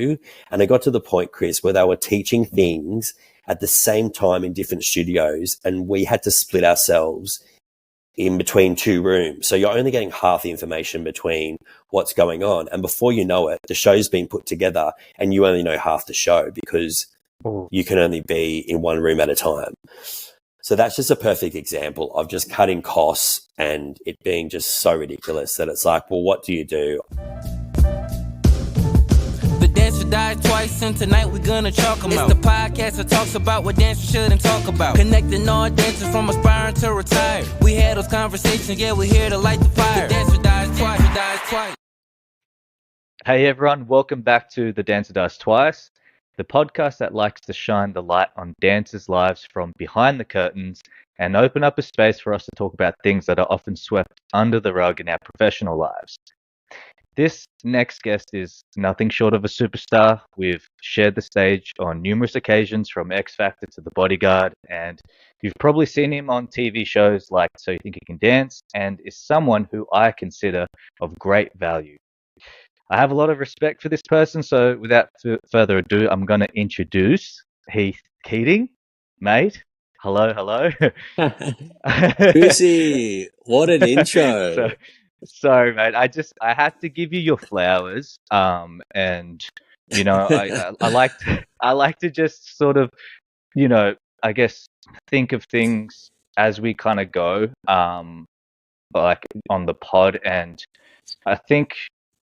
do. And it got to the point, Chris, where they were teaching things at the same time in different studios, and we had to split ourselves in between two rooms. So you're only getting half the information between what's going on. And before you know it, the show's been put together and you only know half the show because you can only be in one room at a time. So that's just a perfect example of just cutting costs and it being just so ridiculous that it's like, well, what do you do? The dancer died twice, and tonight we're gonna chalk them out. It's the podcast that talks about what dancers shouldn't talk about. Connecting all dancers from aspiring to retire. We had those conversations, yeah, we're here to light the fire. The dancer dies twice. Hey everyone, welcome back to The Dancer Dies Twice, the podcast that likes to shine the light on dancers' lives from behind the curtains and open up a space for us to talk about things that are often swept under the rug in our professional lives. This next guest is nothing short of a superstar. We've shared the stage on numerous occasions, from X Factor to The Bodyguard, and you've probably seen him on TV shows like So You Think You Can Dance, and is someone who I consider of great value. I have a lot of respect for this person, so without further ado, I'm going to introduce Heath Keating. Mate, hello. Lucy, what an intro. Sorry, mate. I had to give you your flowers. And you know, I like to just sort of, you know, I guess think of things as we kind of go, like on the pod. And I think,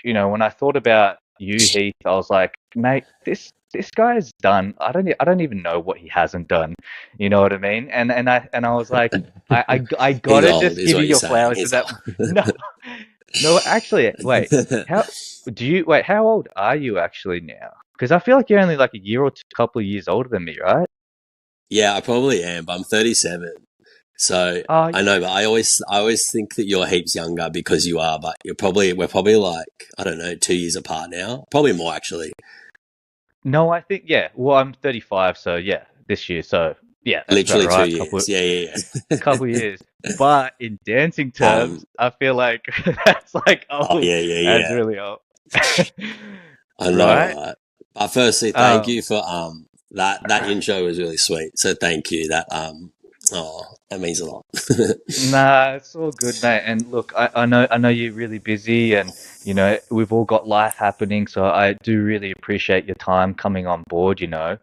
you know, when I thought about you, Heath, I was like, mate, this guy's done. I don't even know what he hasn't done. You know what I mean? And I was like, I gotta just give you your flowers for that. No, actually, wait. How old are you actually now? Because I feel like you're only like a year or couple of years older than me, right? Yeah, I probably am, but I'm 37. So I know, but I always think that you're heaps younger because you are, but we're probably like, I don't know, 2 years apart now. Probably more actually. No, I think, yeah. Well, I'm 35, so yeah, this year. So yeah, that's literally right. 2 years. Yeah. Couple years. But in dancing terms, I feel like that's like old. Oh, yeah. That's really old. I know, right? But firstly, thank you for that intro was really sweet. So thank you. That means a lot. Nah, it's all good, mate. And look, I know you're really busy, and you know we've all got life happening. So I do really appreciate your time coming on board. You know,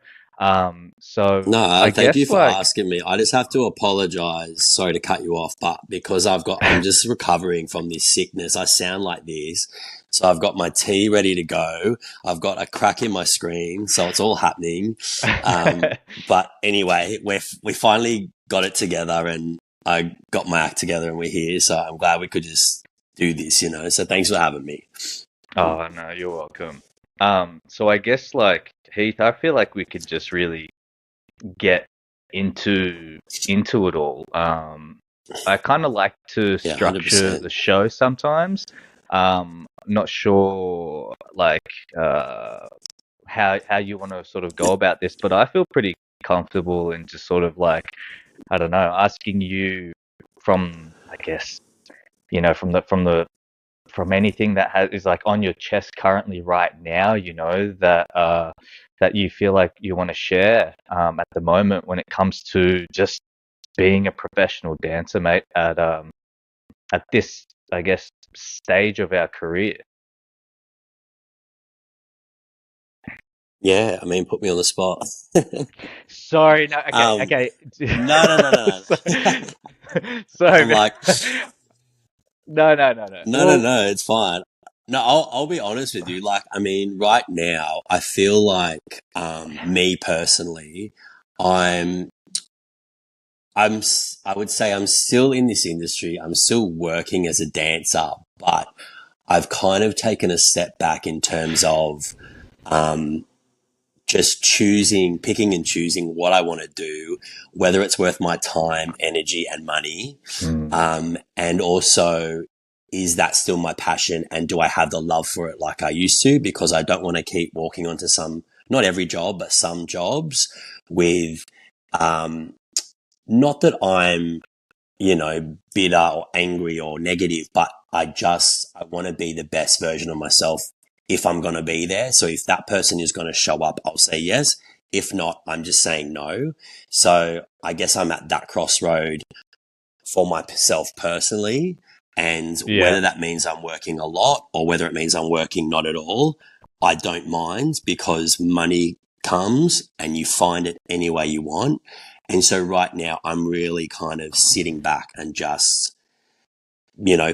so No, thank you for asking me. I just have to apologize. Sorry to cut you off, but because I'm just recovering from this sickness. I sound like this. So I've got my tea ready to go. I've got a crack in my screen, so it's all happening. But anyway, we finally got it together, and I got my act together, and we're here. So I'm glad we could just do this, you know. So thanks for having me. Oh no, you're welcome. So I guess like Heath, I feel like we could just really get into it all. I kind of like to structure the show sometimes. Not sure like how you want to sort of go about this, but I feel pretty comfortable in just sort of like, I don't know, asking you from, I guess, you know, from anything that is like on your chest currently right now, you know, that you feel like you want to share at the moment when it comes to just being a professional dancer, mate, at this, I guess, stage of our career. Yeah, I mean, put me on the spot. Sorry, no, okay. No. Sorry, I'm like, no. No, it's fine. No, I'll be honest with you. Like, I mean, right now, I feel like, me personally, I would say I'm still in this industry. I'm still working as a dancer, but I've kind of taken a step back in terms of, just picking and choosing what I want to do, whether it's worth my time, energy, and money. And also, is that still my passion? And do I have the love for it like I used to? Because I don't want to keep walking onto not every job, but some jobs with, not that I'm, you know, bitter or angry or negative, but I want to be the best version of myself if I'm going to be there. So if that person is going to show up, I'll say yes. If not, I'm just saying no. So I guess I'm at that crossroad for myself personally. And whether that means I'm working a lot or whether it means I'm working not at all, I don't mind, because money comes and you find it any way you want. And so right now I'm really kind of sitting back and just,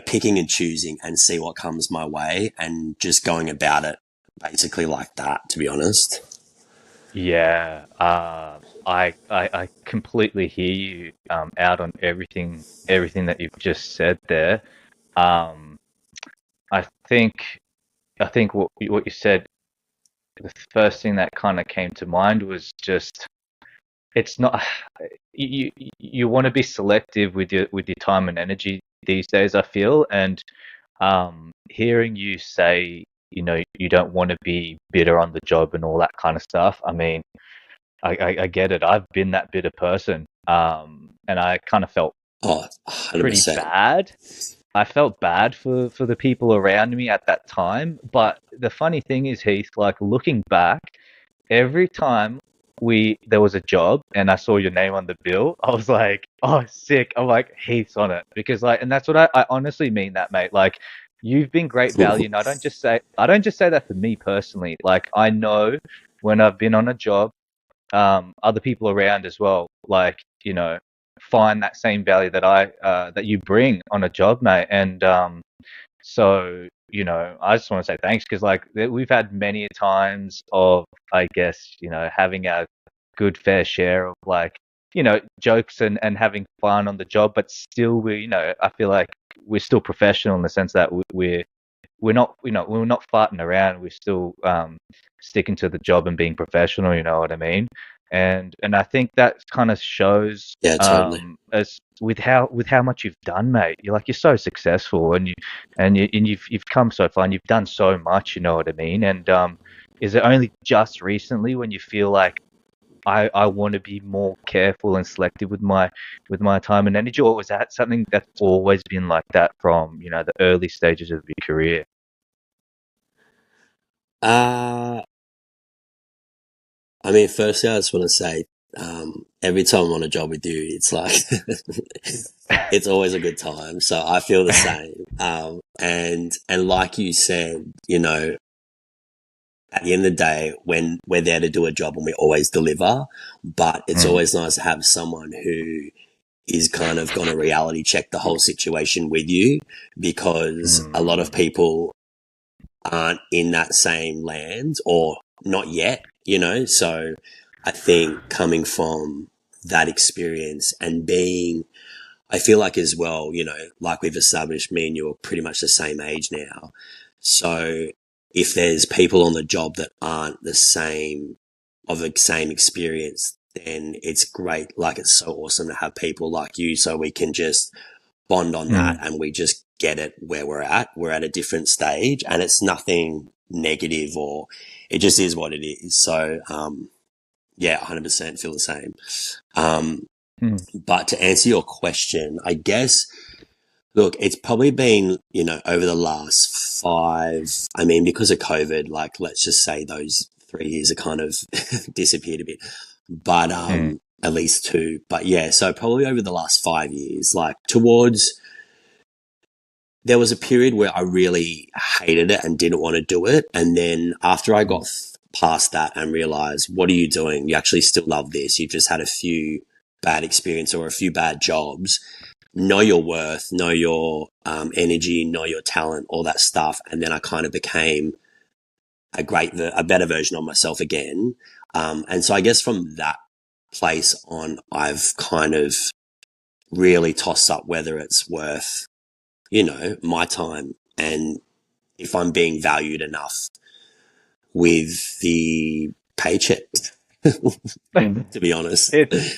picking and choosing and see what comes my way and just going about it basically like that, to be honest. Yeah, I completely hear you out on everything that you've just said there. Um, I think what you said, the first thing that kind of came to mind was just, it's not, you want to be selective with your time and energy these days, I feel. And hearing you say, you don't want to be bitter on the job and all that kind of stuff. I mean, I get it. I've been that bitter person. And I kind of felt Oh, pretty 100%. bad. I felt bad for the people around me at that time. But the funny thing is, Heath, like looking back, every time there was a job and I saw your name on the bill, I was like, oh, sick. I'm like, Heath's on it. Because like, and that's what I honestly mean that, mate. Like, you've been great value. And I don't just say that for me personally. Like, I know when I've been on a job, other people around as well, like, find that same value that you bring on a job, mate. And so, I just want to say thanks, because like we've had many times of, I guess, having a good fair share of like, jokes and having fun on the job, but still I feel like we're still professional in the sense that we're not, we're not farting around. We're still sticking to the job and being professional. You know what I mean? And I think that kind of shows, Yeah, totally. as with how much you've done, mate. You're so successful, and you've come so far, and you've done so much. You know what I mean? And is it only just recently when you feel like I want to be more careful and selective with my time and energy, or was that something that's always been like that from the early stages of your career? Uh, I mean, firstly, I just want to say, every time I'm on a job with you, it's like, it's always a good time. So I feel the same. And like you said, at the end of the day, when we're there to do a job and we always deliver, but it's Mm, always nice to have someone who is kind of going to reality check the whole situation with you, because a lot of mm, people aren't in that same land, or not yet, So I think coming from that experience and I feel like as well, like we've established, me and you are pretty much the same age now. So if there's people on the job that aren't the same experience, then it's great. Like, it's so awesome to have people like you, so we can just bond on that mm, and we just get it where we're at. We're at a different stage, and it's nothing negative, or it just is what it is. So, yeah, 100% feel the same. Um, mm, but to answer your question, I guess, look, it's probably been, over the last I mean, because of COVID, like, let's just say those 3 years are kind of disappeared a bit, but, mm, at least two. But yeah, so probably over the last 5 years, like towards, there was a period where I really hated it and didn't want to do it. And then after I got past that and realized, what are you doing? You actually still love this. You've just had a few bad experience or a few bad jobs. Know your worth, know your energy, know your talent, all that stuff. And then I kind of became a better version of myself again. And so I guess from that place on, I've kind of really tossed up whether it's worth, my time, and if I'm being valued enough with the paycheck, mm. to be honest. It's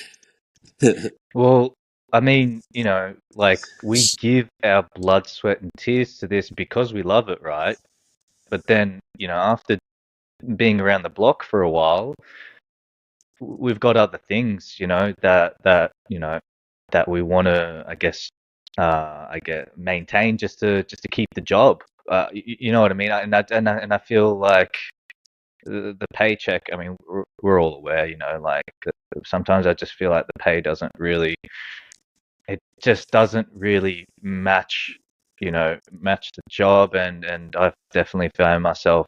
Well, I mean, like we give our blood, sweat, and tears to this because we love it, right? But then, after being around the block for a while, we've got other things, that we want to, I guess, maintain just to keep the job. You know what I mean? And I feel like the paycheck. I mean, we're all aware, like sometimes I just feel like the pay doesn't really. It just doesn't really match the job, and I've definitely found myself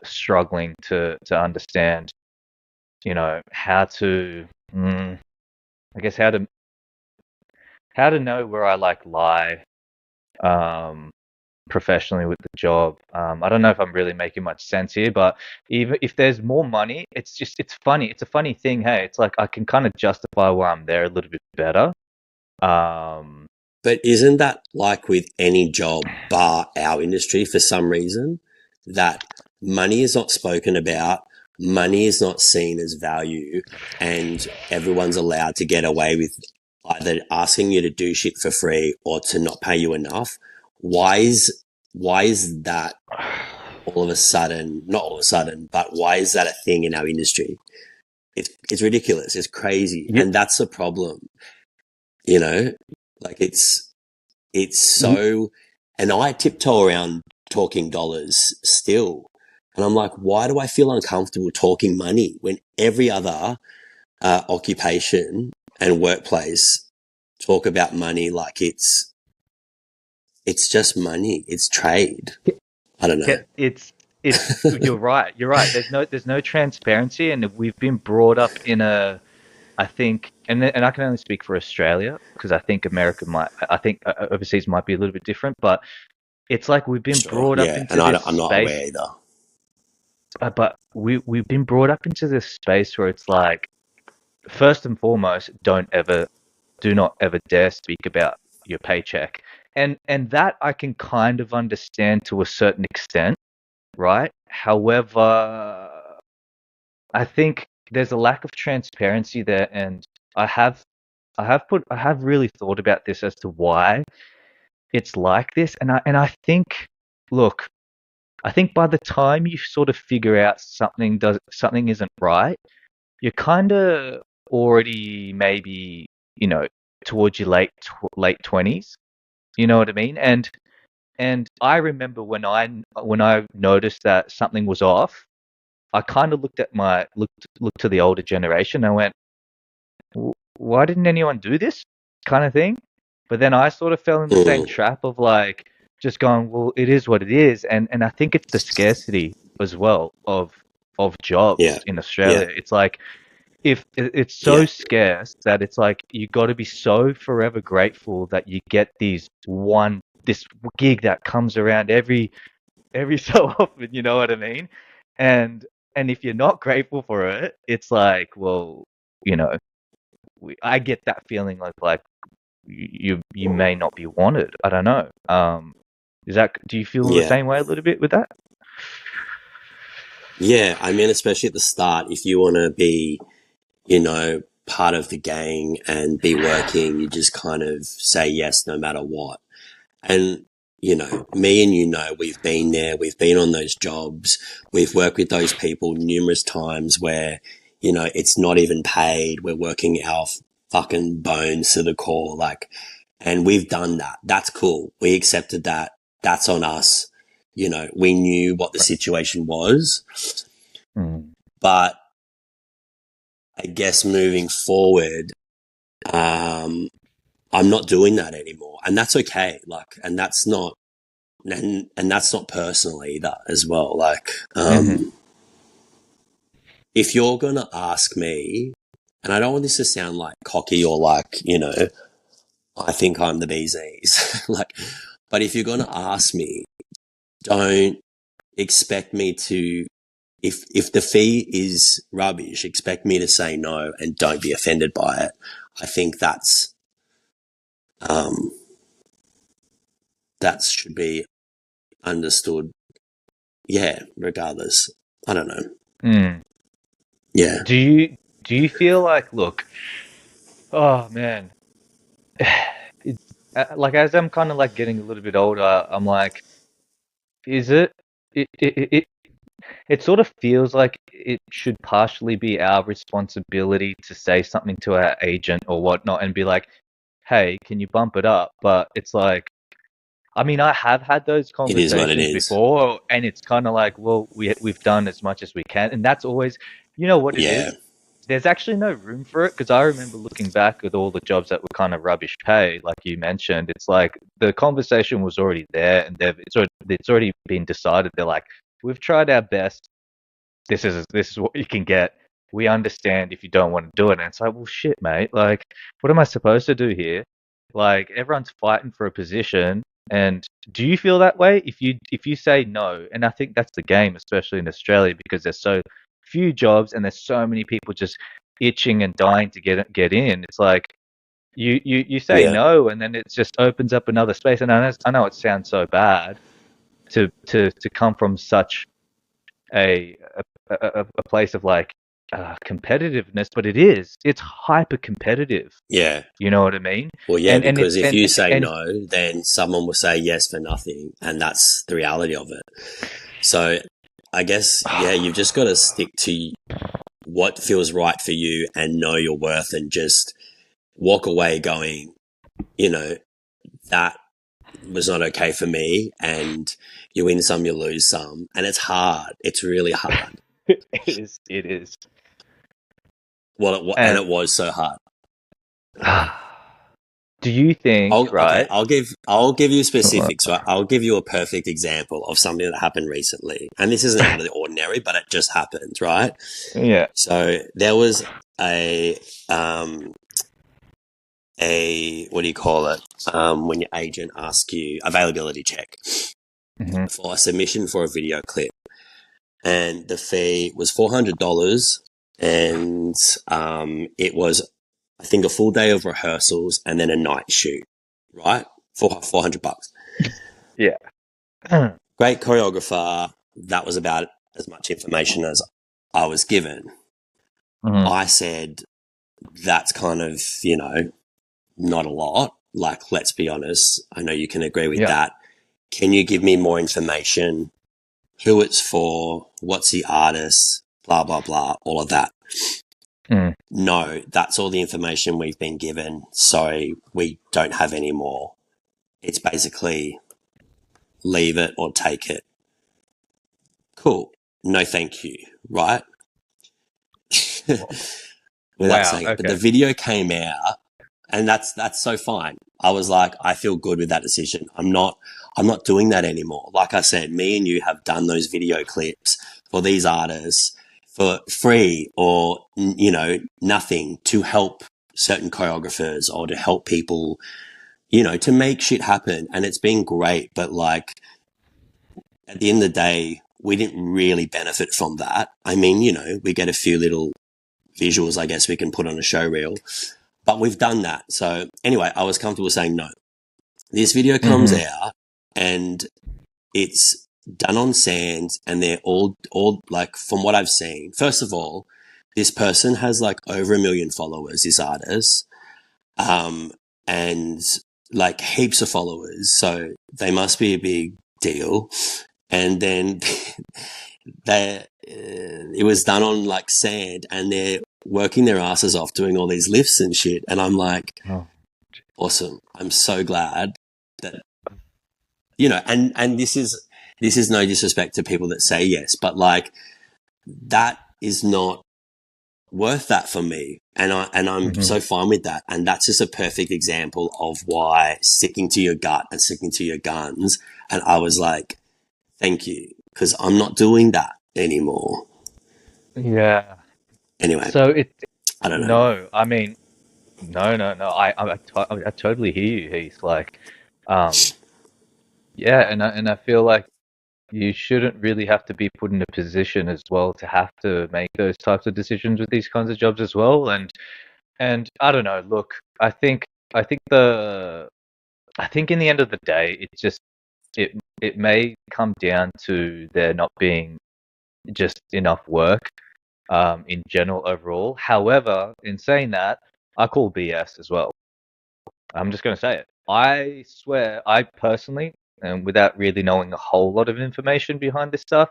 struggling to understand, how to, I guess how to know where I like lie, um, professionally with the job. I don't know if I'm really making much sense here, but even if there's more money, it's funny. It's a funny thing. Hey, it's like I can kind of justify why I'm there a little bit better. Um, But isn't that like with any job bar our industry for some reason? That money is not spoken about, money is not seen as value, and everyone's allowed to get away with either asking you to do shit for free or to not pay you enough. Why is that all of a sudden, not all of a sudden, but why is that a thing in our industry? It's ridiculous. It's crazy. yeah, And that's the problem, you know, like it's y- so, and I tiptoe around talking dollars still. And I'm like, why do I feel uncomfortable talking money when every other occupation and workplace talk about money like it's just money. It's trade. I don't know. it's you're right. You're right. There's no transparency, and we've been brought up in I think, and I can only speak for Australia because I think I think overseas might be a little bit different, but it's like we've been Sure. brought up Yeah. And into this I'm not space, aware either. but we've been brought up into this space where it's like, first and foremost, do not ever dare speak about your paycheck, and that I can kind of understand to a certain extent, right? However, I think there's a lack of transparency there, and I have I have really thought about this as to why it's like this, and I think, look, I think by the time you sort of figure out something isn't right, you're kind of already maybe, towards your late 20s. You know what I mean? And I remember when I noticed that something was off, I kind of looked to the older generation. And I went, Why didn't anyone do this kind of thing?" But then I sort of fell in the same Mm, trap of like just going, "Well, it is what it is," and I think it's the scarcity as well of yeah. jobs in Yeah. Australia. It's like, if it's so Yeah. scarce that it's like you got to be so forever grateful that you get this gig that comes around every so often. You know what I mean? And if you're not grateful for it, it's like, well, you know, I get that feeling like you may not be wanted. I don't know. Do you feel the Yeah. same way a little bit with that? Yeah. I mean, especially at the start, if you want to be, part of the gang and be working, you just kind of say yes no matter what. And, me and we've been there, we've been on those jobs, we've worked with those people numerous times where, it's not even paid. We're working our fucking bones to the core, like, and we've done that. That's cool. We accepted that. That's on us. We knew what the situation was, Mm. but I guess moving forward, I'm not doing that anymore, and that's okay. Like, and that's not personal either, as well. Like, Hmm. if you're gonna ask me, and I don't want this to sound like cocky or like, I think I'm the bee's knees, like, but if you're gonna ask me, don't expect me to. If the fee is rubbish, expect me to say no and don't be offended by it. I think um, that should be understood. Yeah, regardless. I don't know. Mm. Yeah. Do you feel like, look, oh man, it's like, as I'm kind of like getting a little bit older, I'm like, is it sort of feels like it should partially be our responsibility to say something to our agent or whatnot and be like, hey, can you bump it up? But it's like, I mean, I have had those It is what it conversations is. before, and it's kind of like, well, we've done as much as we can, and that's always, you know what it Yeah. is? There's actually no room for it because I remember looking back at all the jobs that were kind of rubbish pay, like you mentioned. It's like the conversation was already there, and it's already been decided. They're like, we've tried our best. This is what you can get. We understand if you don't want to do it. And it's like, well, shit, mate. Like, what am I supposed to do here? Like, everyone's fighting for a position. And do you feel that way? If you say no, and I think that's the game, especially in Australia, because there's so few jobs and there's so many people just itching and dying to get in. It's like you say Yeah. no, and then it just opens up another space. And I know it sounds so bad to come from such a a place of like competitiveness, but it's hyper competitive. Yeah. You know what I mean? Well, yeah, And it because if you say and no, then someone will say yes for nothing. And that's the reality of it. So I guess, yeah, you've just got to stick to what feels right for you and know your worth and just walk away going, you know, that was not okay for me. And you win some, you lose some. And it's hard. It's really hard. it is. Well, and And it was so hard. do you think, Okay, right? I'll give you specifics, right? I'll give you a perfect example of something that happened recently. And this isn't out of the ordinary, but it just happened, right? Yeah. So there was um, what do you call it? When your agent asks you availability check Hmm. for a submission for a video clip. And the fee was $400. And, it was, I think, a full day of rehearsals and then a night shoot, right? For $400. Yeah. Great choreographer. That was about as much information as I was given. Hmm. I said, that's kind of, not a lot. Like, let's be honest. I know you can agree with Yeah. that. Can you give me more information? Who it's for? What's the artist? Blah, blah, blah. All of that. Mm. No, that's all the information we've been given. Sorry, we don't have any more. It's basically leave it or take it. Cool. No, thank you. Right? Without Wow. saying it. But the Okay. video came out and that's so fine. I was like, I feel good with that decision. I'm not doing that anymore. Like I said, me and you have done those video clips for these artists for free or, nothing to help certain choreographers or to help people, to make shit happen. And it's been great. But like at the end of the day, we didn't really benefit from that. I mean, we get a few little visuals, I guess we can put on a show reel, but we've done that. So anyway, I was comfortable saying no. This video comes Hmm. out and it's done on sand and they're all like, from what I've seen, first of all, this person has like over 1 million followers, this artist, and like heaps of followers. So they must be a big deal. And then it was done on like sand and they're working their asses off doing all these lifts and shit. And I'm like, Oh. awesome. I'm so glad that, and this is no disrespect to people that say yes, but like that is not worth that for me. And I'm Hmm. so fine with that. And that's just a perfect example of why sticking to your gut and sticking to your guns. And I was like, thank you, because I'm not doing that anymore. Yeah. Anyway, So it I don't know. no, I mean, no. I totally hear you, Heath. Like, yeah, and I feel like you shouldn't really have to be put in a position as well to have to make those types of decisions with these kinds of jobs as well. And I don't know. Look, I think the I think in the end of the day, it it may come down to there not being just enough work in general overall. However, in saying that, I call BS as well. I'm just going to say it. I swear, I personally, and without really knowing a whole lot of information behind this stuff,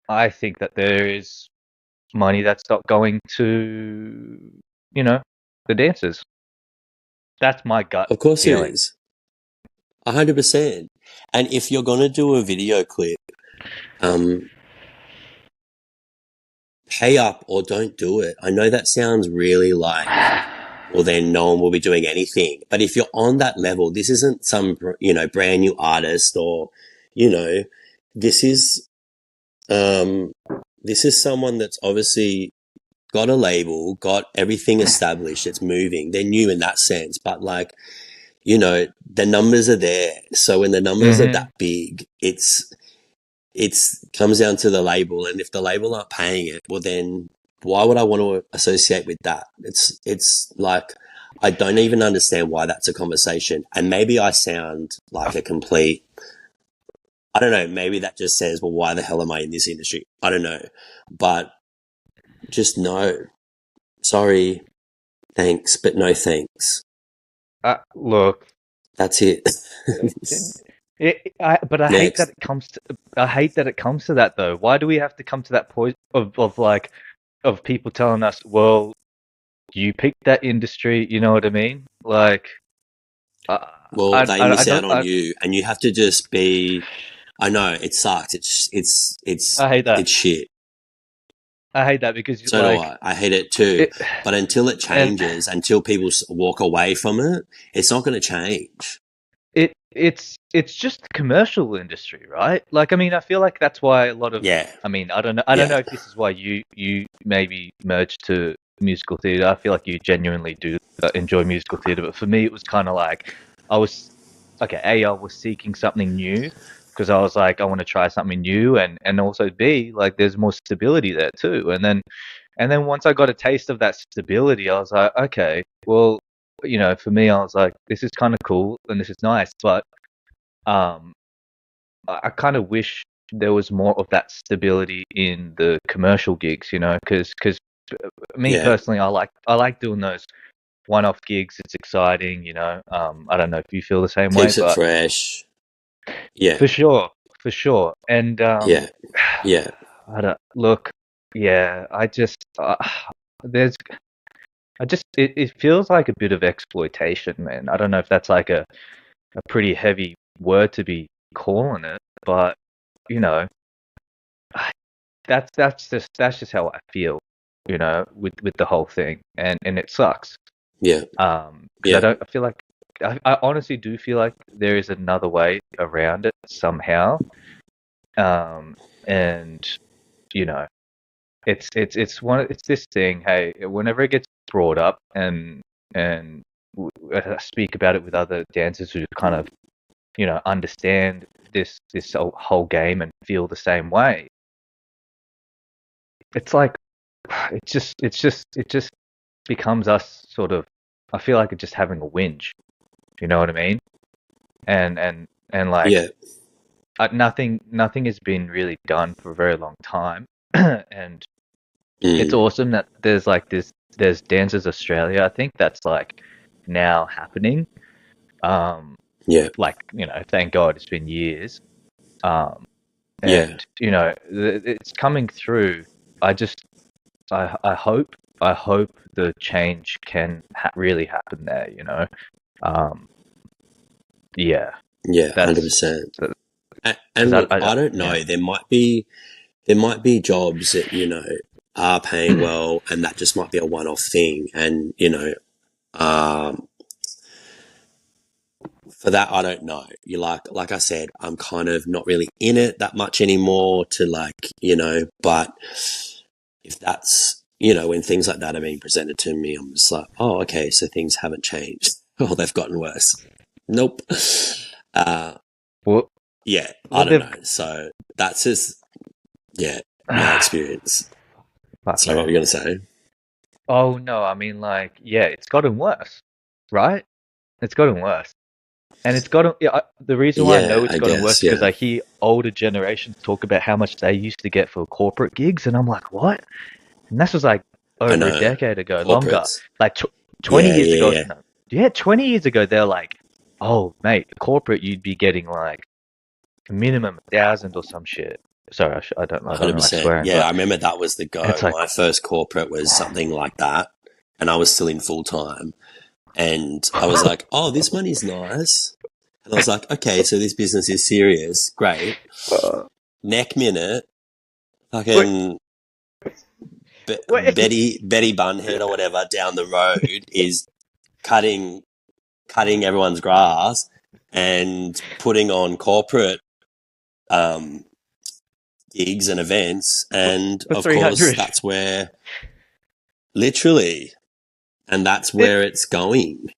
I think that there is money that's not going to, you know, the dancers. That's my gut Of course there feeling. is. 100%. And if you're going to do a video clip, pay up or don't do it. I know that sounds really like, well, then no one will be doing anything. But if you're on that level, this isn't some, brand new artist or, this is someone that's obviously got a label, got everything established. It's moving. They're new in that sense, but like, the numbers are there. So when the numbers are that big, it's comes down to the label. And if the label aren't paying it, well then why would I want to associate with that? It's like, I don't even understand why that's a conversation. And maybe I sound like a complete, I don't know, maybe that just says, well, why the hell am I in this industry? I don't know. But just no. Sorry. Thanks, but no thanks. Look. That's it. But I hate that it comes to. I hate that it comes to that though. Why do we have to come to that point of people telling us, well, you picked that industry, you know what I mean? Like, well, they miss out on you, and you have to just be. I know it sucks. It's. I hate that. It's shit. I hate that because so do I. I hate it too. But until it changes, until people walk away from it, it's not going to change. It's just the commercial industry, right? Like, I mean, I feel like that's why a lot of. Yeah. I mean, I don't know. I don't know if this is why you maybe merged to musical theatre. I feel like you genuinely do enjoy musical theatre, but for me, it was kind of like I was seeking something new. Because I was like, I want to try something new, and also B, like there's more stability there too. And then once I got a taste of that stability, I was like, okay, well, for me, I was like, this is kind of cool and this is nice, but I kind of wish there was more of that stability in the commercial gigs, because me personally, I like doing those one-off gigs. It's exciting, I don't know if you feel the same way. Keeps it fresh. Yeah, for sure. And yeah. I don't look. Yeah, it feels like a bit of exploitation, man. I don't know if that's like a pretty heavy word to be calling it, but that's just how I feel, with the whole thing, and it sucks. Yeah. I feel like. I honestly do feel like there is another way around it somehow, and it's this thing. Hey, whenever it gets brought up and I speak about it with other dancers who kind of understand this whole game and feel the same way, it's like it just becomes us sort of. I feel like it's just having a whinge. You know what I mean? And like nothing has been really done for a very long time, and it's awesome that there's Dancers Australia. I think that's like now happening. Like thank God it's been years. And it's coming through. I hope the change can really happen there. Yeah, 100%. And look, I don't know. Yeah. There might be jobs that are paying well, and that just might be a one-off thing. And for that, I don't know. Like I said, I'm kind of not really in it that much anymore. But if that's when things like that are being presented to me, I'm just like, oh, okay, so things haven't changed. Oh, they've gotten worse. Nope. Yeah, I don't know. So that's just, my experience. So what were you going to say? Oh, no, I mean, like, it's gotten worse, right? It's gotten worse. And it's gotten, the reason why I know it's gotten worse is because I hear older generations talk about how much they used to get for corporate gigs, and I'm like, what? And this was like over a decade ago, longer. Like 20 years ago. Yeah. No, 20 years ago, they're like, oh, mate, corporate, you'd be getting like a minimum 1,000 or some shit. Sorry, I don't know. 100%. Yeah, I remember that was the go. Like, my first corporate was something like that, and I was still in full time. And I was like, oh, this money's nice. And I was like, okay, so this business is serious. Great. Neck minute, fucking Wait. Betty Bunhead or whatever down the road is cutting everyone's grass and putting on corporate gigs and events. And For of course, 300. that's where literally, and that's where it's going.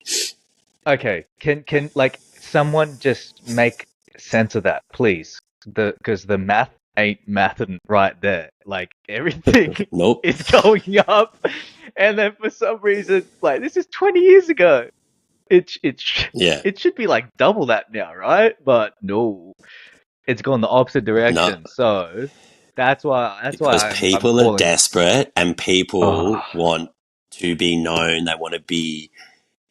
Okay, can like someone just make sense of that, please? Because the math ain't mathin' right there. Like everything Nope. is going up, and then for some reason, like this is 20 years ago. Yeah. It should be like double that now, right? But no, it's gone the opposite No. direction. So that's Because why I'm people are calling. desperate and people Oh, want to be known. They want to be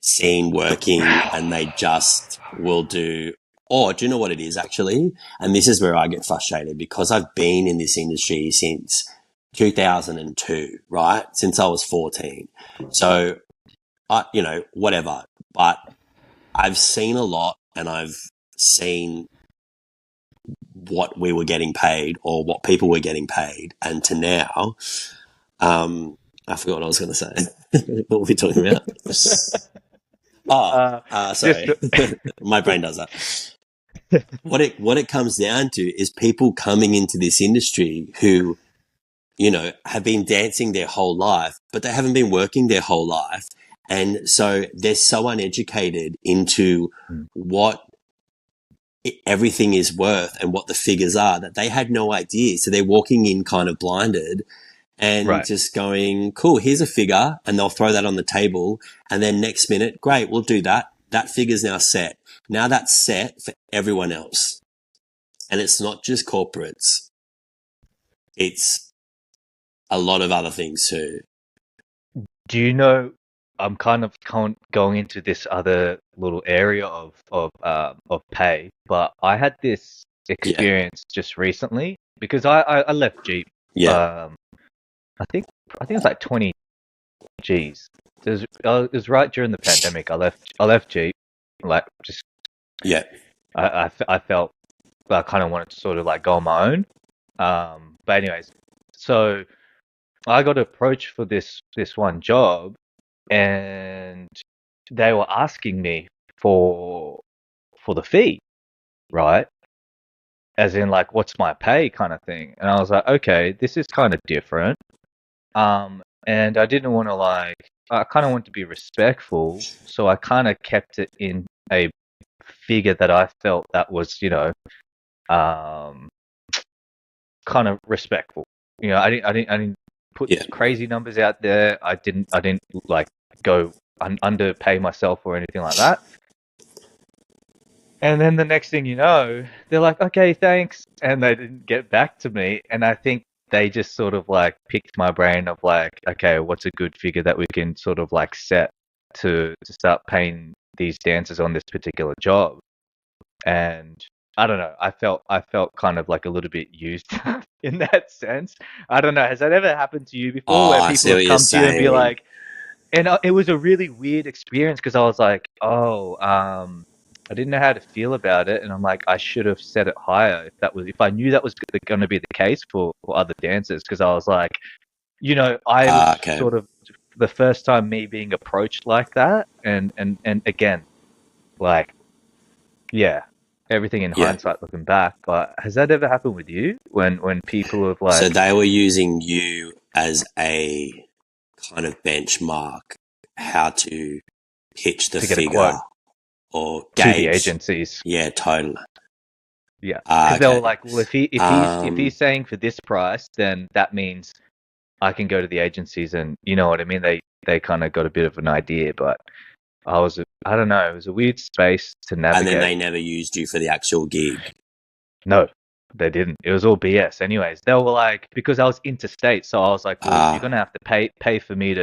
seen working and they just will do. Or do you know what it is actually? And this is where I get frustrated because I've been in this industry since 2002, right? Since I was 14. So, whatever. But I've seen a lot and I've seen what we were getting paid or what people were getting paid. And to now, I forgot what I was going to say. What were we talking about? just Sorry. My brain does that. What it comes down to is people coming into this industry who, have been dancing their whole life, but they haven't been working their whole life. And so they're so uneducated into what everything is worth and what the figures are that they had no idea. So they're walking in kind of blinded and right. just going, cool, here's a figure, and they'll throw that on the table. And then next minute, great, we'll do that. That figure's now set. Now that's set for everyone else. And it's not just corporates. It's a lot of other things too. Do you know? I'm kind of going into this other little area of pay, but I had this experience just recently because I left Jeep. Yeah. I think it's like 20 G's. It was right during the pandemic. I left Jeep, like just Yeah. I felt I kind of wanted to sort of like go on my own. But anyways, so I got approached for this one job, and they were asking me for the fee, right? As in like, what's my pay kind of thing. And I was like, okay, this is kind of different. And I didn't want to I kind of want to be respectful, so I kind of kept it in a figure that I felt that was, um, kind of respectful. I didn't put crazy numbers out there. I didn't like go underpay myself or anything like that. And then the next thing you know, they're like, okay, thanks. And they didn't get back to me. And I think they just sort of like picked my brain of like, okay, what's a good figure that we can sort of like set to start paying these dancers on this particular job. And I don't know, I felt kind of like a little bit used in that sense. I don't know, has that ever happened to you before where I people see what have you're come to you and be saying. like, and it was a really weird experience because I was like, oh, I didn't know how to feel about it, and I'm like, I should have set it higher if I knew that was going to be the case for other dancers, because I was like, I was Okay. sort of the first time me being approached like that, and again, like, yeah, everything in hindsight looking back, but has that ever happened with you when people have like? So they were using you as a kind of benchmark how to pitch the To get a figure quote or to the gauge. agencies. Yeah, totally. Yeah, because they were Okay. like, well, if he's saying for this price, then that means I can go to the agencies, and you know what I mean. They kind of got a bit of an idea, but I don't know, it was a weird space to And then navigate. they never used you for the actual gig. No, they didn't. It was all BS. Anyways, they were like, because I was interstate, so I was like, well, you're gonna have to pay for me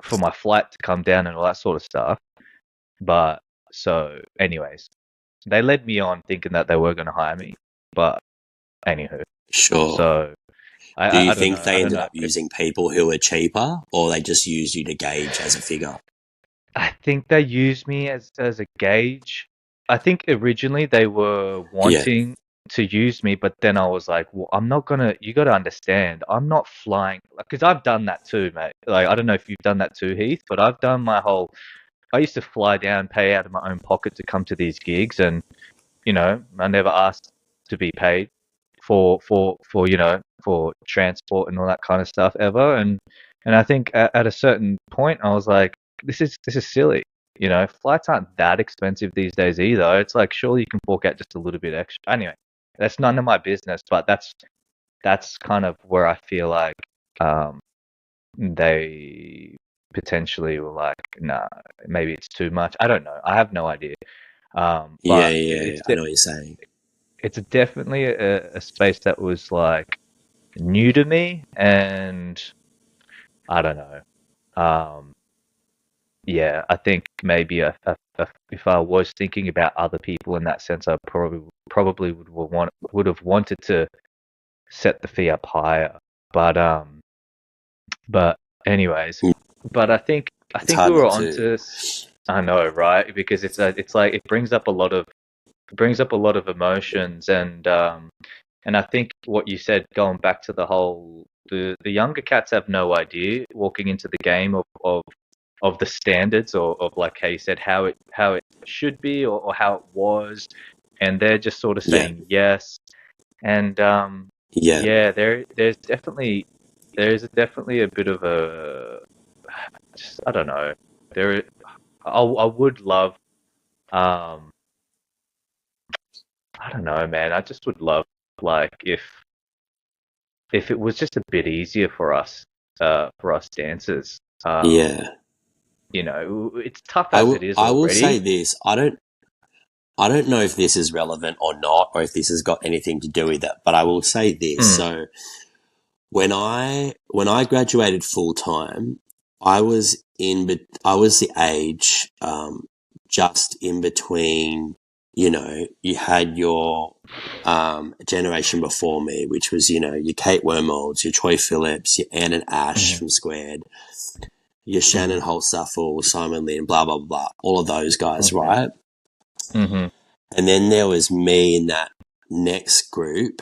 for my flight to come down and all that sort of stuff. But so, anyways, they led me on thinking that they were going to hire me, but anywho, Sure. so Do you I don't think know. they I don't ended know. up using people who were cheaper, or they just used you to gauge as a figure? I think they used me as a gauge. I think originally they were Yeah. wanting to use me, but then I was like, well, I'm not gonna. You got to understand, I'm not flying because I've done that too, mate. Like I don't know if you've done that too, Heath, but I've done my whole. I used to fly down, pay out of my own pocket to come to these gigs, and I never asked to be paid for transport and all that kind of stuff ever. And I think at a certain point I was like, this is silly. Flights aren't that expensive these days either. It's like surely you can fork out just a little bit extra. Anyway, that's none of my business, but that's kind of where I feel like they potentially were like, nah, maybe it's too much. I don't know. I have no idea. Yeah, But yeah, I know what you're saying. it's definitely a space that was like new to me, and I don't know. Um, yeah, I think maybe if I was thinking about other people in that sense, I probably would have wanted to set the fee up higher. But anyways, but I think we Hard were not to. onto. I know, right? Because it's like it brings up a lot of emotions, and I think what you said, going back to the whole, the younger cats have no idea walking into the game of the standards, or of, like how you said, how it should be, or how it was, and they're just sort of Yeah, saying yes. And yeah, yeah, there's definitely a bit of a, just, I don't know. There, I would love, um I don't know, man. I just would love, like, if it was just a bit easier for us dancers. yeah. It's tough as it is I will say already. this. I don't know if this is relevant or not, or if this has got anything to do with it, but I will say this. Mm, So when I graduated full time, I was the age just in between. You had your generation before me, which was your Kate Wormolds, your Troy Phillips, your Ann and Ash mhm, from Squared, your Shannon mhm, Holtstaffel, Simon Lynn, blah blah blah, all of those guys, mhm, right? mhm, And then there was me in that next group,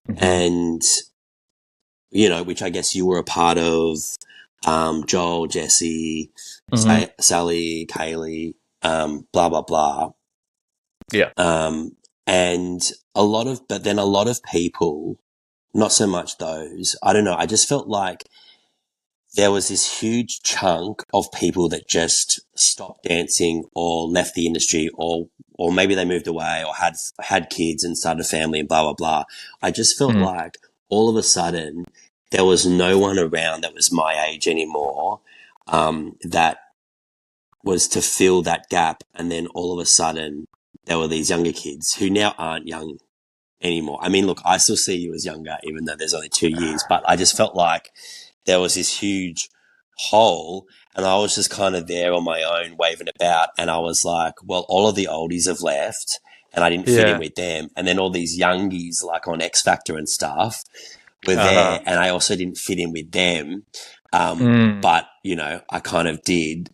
mhm, and which I guess you were a part of, Joel, Jesse, mhm. Sally, Kaylee, blah, blah, blah. Yeah. Um, and but then a lot of people, not so much those, I don't know. I just felt like there was this huge chunk of people that just stopped dancing or left the industry, or maybe they moved away or had kids and started a family and blah, blah, blah. I just felt Mhm, like all of a sudden there was no one around that was my age anymore, that was to fill that gap. And then all of a sudden there were these younger kids who now aren't young anymore. I mean, look, I still see you as younger, even though there's only 2 years, but I just felt like there was this huge hole, and I was just kind of there on my own waving about. And I was like, well, all of the oldies have left and I didn't fit in yeah. with them. And then all these youngies, like on X Factor and stuff, were Uh-huh. there, and I also didn't fit in with them. Mm, But I kind of did.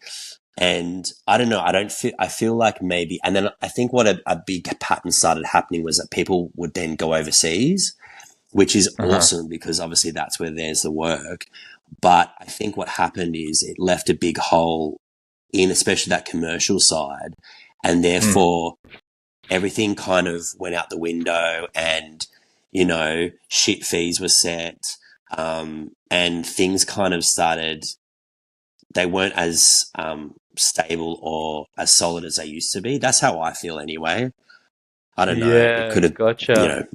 And I don't know, I feel like maybe, and then I think what a big pattern started happening was that people would then go overseas, which is uh-huh. awesome because obviously that's where there's the work. But I think what happened is it left a big hole in especially that commercial side. And Mm, therefore everything kind of went out the window, and, shit fees were set. And things kind of started, they weren't as stable or as solid as they used to be. That's how I feel anyway. I don't know. It yeah, could have, you gotcha. know,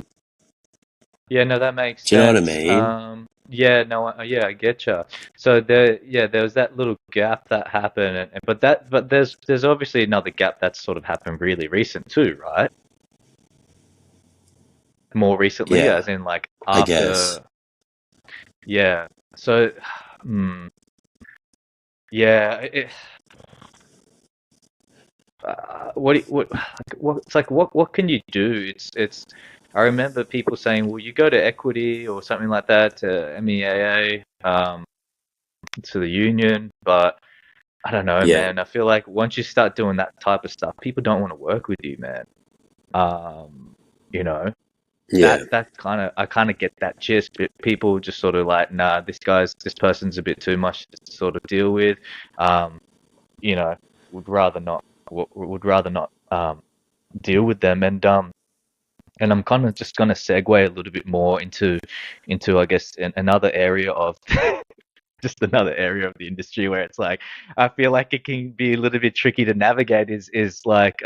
Yeah, no, that makes do you know what I sense. mean? Yeah, no, yeah, I getcha. So there was that little gap that happened, but there's obviously another gap that's sort of happened really recent too, right? More recently, Yeah, as in like I guess. after, yeah. So, hmm, yeah, it's like, what can you do? It's. I remember people saying, well, you go to equity or something like that, to MEAA, to the union, but I don't know, Yeah. man. I feel like once you start doing that type of stuff, people don't want to work with you, man. You know, Yeah. that kind of I kind of get that gist. But people just sort of like, nah, this person's a bit too much to sort of deal with. You know, would rather not would rather not deal with them. And I'm kind of just going to segue a little bit more into I guess another area of just another area of the industry where it's like I feel like it can be a little bit tricky to navigate is like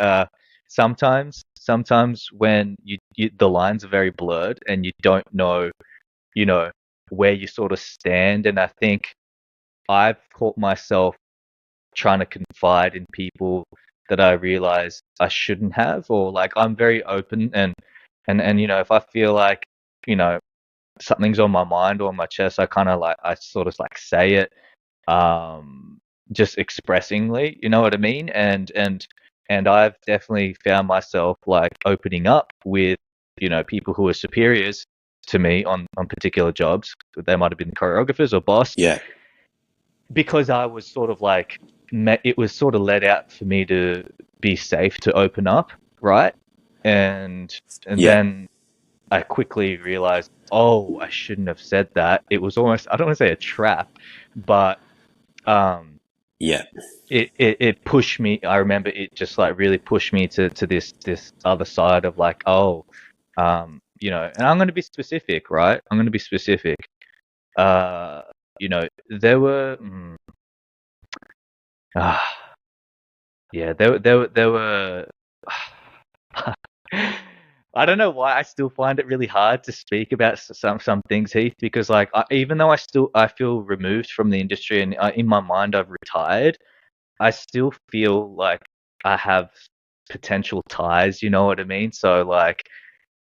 sometimes when you the lines are very blurred and you don't know, you know, where you sort of stand. And I think I've caught myself trying to confide in people that I realize I shouldn't have, or like I'm very open and you know, if I feel like, you know, something's on my mind or on my chest, I kind of like I sort of like say it um just expressingly, you know what I mean? And I've definitely found myself like opening up with, you know, people who are superiors to me on particular jobs. They might have been choreographers or boss, Yeah. because I was sort of like it was sort of let out for me to be safe to open up, right? And Yeah. then I quickly realized, oh, I shouldn't have said that. It was almost, I don't want to say a trap, but um Yeah. it pushed me. I remember it just like really pushed me to this other side of like, oh, you know, and I'm going to be specific, right? I'm going to be specific. Uh, you know, there were, ah, yeah, there were. I don't know why I still find it really hard to speak about some things, Heath, because like even though I feel removed from the industry and in my mind I've retired, I still feel like I have potential ties, you know what I mean? So like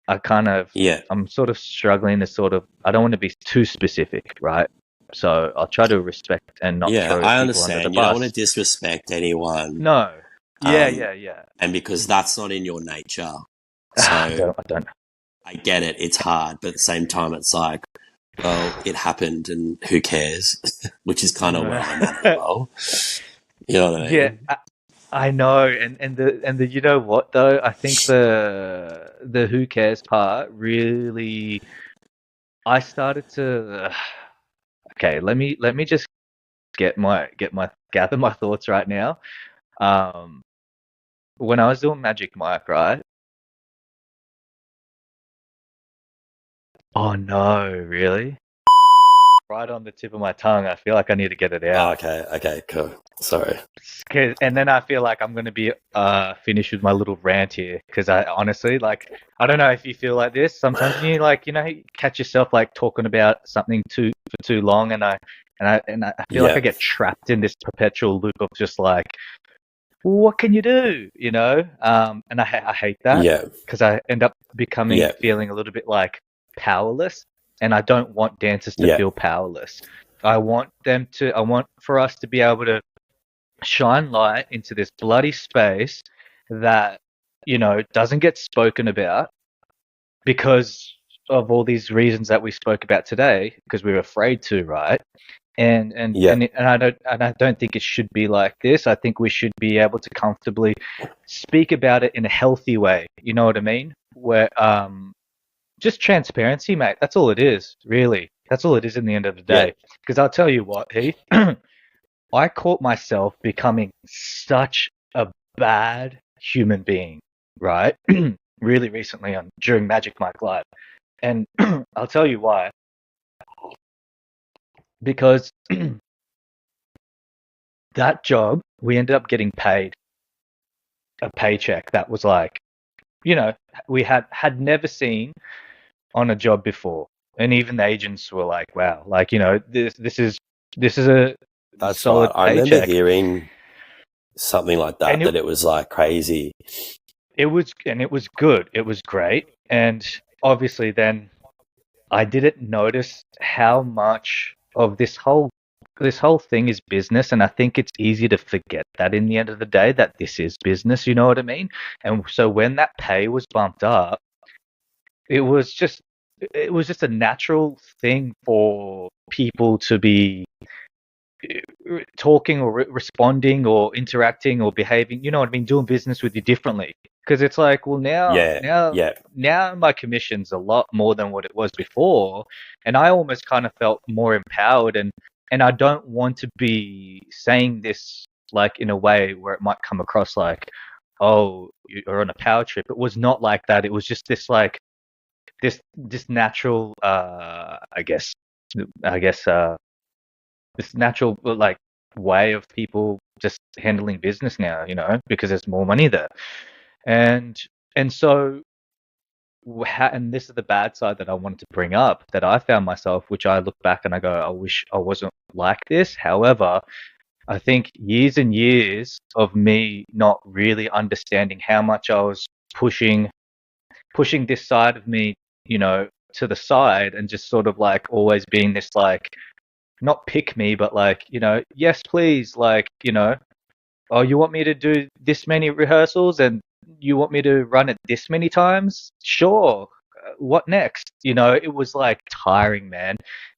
I kind of Yeah. I'm sort of struggling to sort of I don't want to be too specific, right? So I'll try to respect and not Yeah. throw I people under the understand. You don't want to bus. disrespect anyone. No. Yeah, Um, yeah, yeah. and because that's not in your nature. So I don't. I get it. It's hard, but at the same time, it's like, well, it happened and who cares? Which is kind of where I'm at as well. You know what I Yeah, mean? I know, and the you know what though? I think the who cares part really. I started to. Okay, let me just gather my thoughts right now. Um, when I was doing Magic Mike, right? Oh no, really? Right on the tip of my tongue. I feel like I need to get it Oh, out. okay. Okay. Cool. Sorry. And then I feel like I'm going to be finished with my little rant here because I honestly like I don't know if you feel like this. Sometimes you like you know you catch yourself like talking about something for too long, and I feel like I Yeah. get trapped in this perpetual loop of just like what can you do, you know? And I hate that Yeah. because I end up becoming Yeah. feeling a little bit like powerless, and I don't want dancers to Yeah. feel powerless. I want for us to be able to shine light into this bloody space that, you know, doesn't get spoken about because of all these reasons that we spoke about today, because we're afraid to, right? Yeah. And I don't think it should be like this. I think we should be able to comfortably speak about it in a healthy way. You know what I mean? Where just transparency, mate. That's all it is, really. That's all it is in the end of the Yeah. day. Because I'll tell you what, Heath, I caught myself becoming such a bad human being, right? Really recently on during Magic Mike Live. And I'll tell you why. Because that job, we ended up getting paid a paycheck that was like, you know, we had never seen on a job before. And even the agents were like, wow, like, you know, this is a That's right. solid I remember paycheck. hearing something like And that, that it was like crazy. it was good. It was great. And obviously then I didn't notice how much of this whole thing is business, and I think it's easy to forget that in the end of the day that this is business, you know what I mean? And so when that pay was bumped up, it was just it was just a natural thing for people to be talking or responding or interacting or behaving, you know what I mean, doing business with you differently. Because it's like, well, now my commission's a lot more than what it was before, and I almost kind of felt more empowered, and I don't want to be saying this like in a way where it might come across like, oh, you're on a power trip. It was not like that. It was just this like this natural, I guess, this natural like way of people just handling business now, you know, because there's more money there, and so and this is the bad side that I wanted to bring up, that I found myself, which I look back and I go, I wish I wasn't like this. However, I think years and years of me not really understanding how much I was pushing this side of me, you know, to the side, and just sort of like always being this like, not pick me, but like, you know, yes, please, like, you know, oh, you want me to do this many rehearsals and you want me to run it this many times? Sure. What next? You know, it was like tiring, man.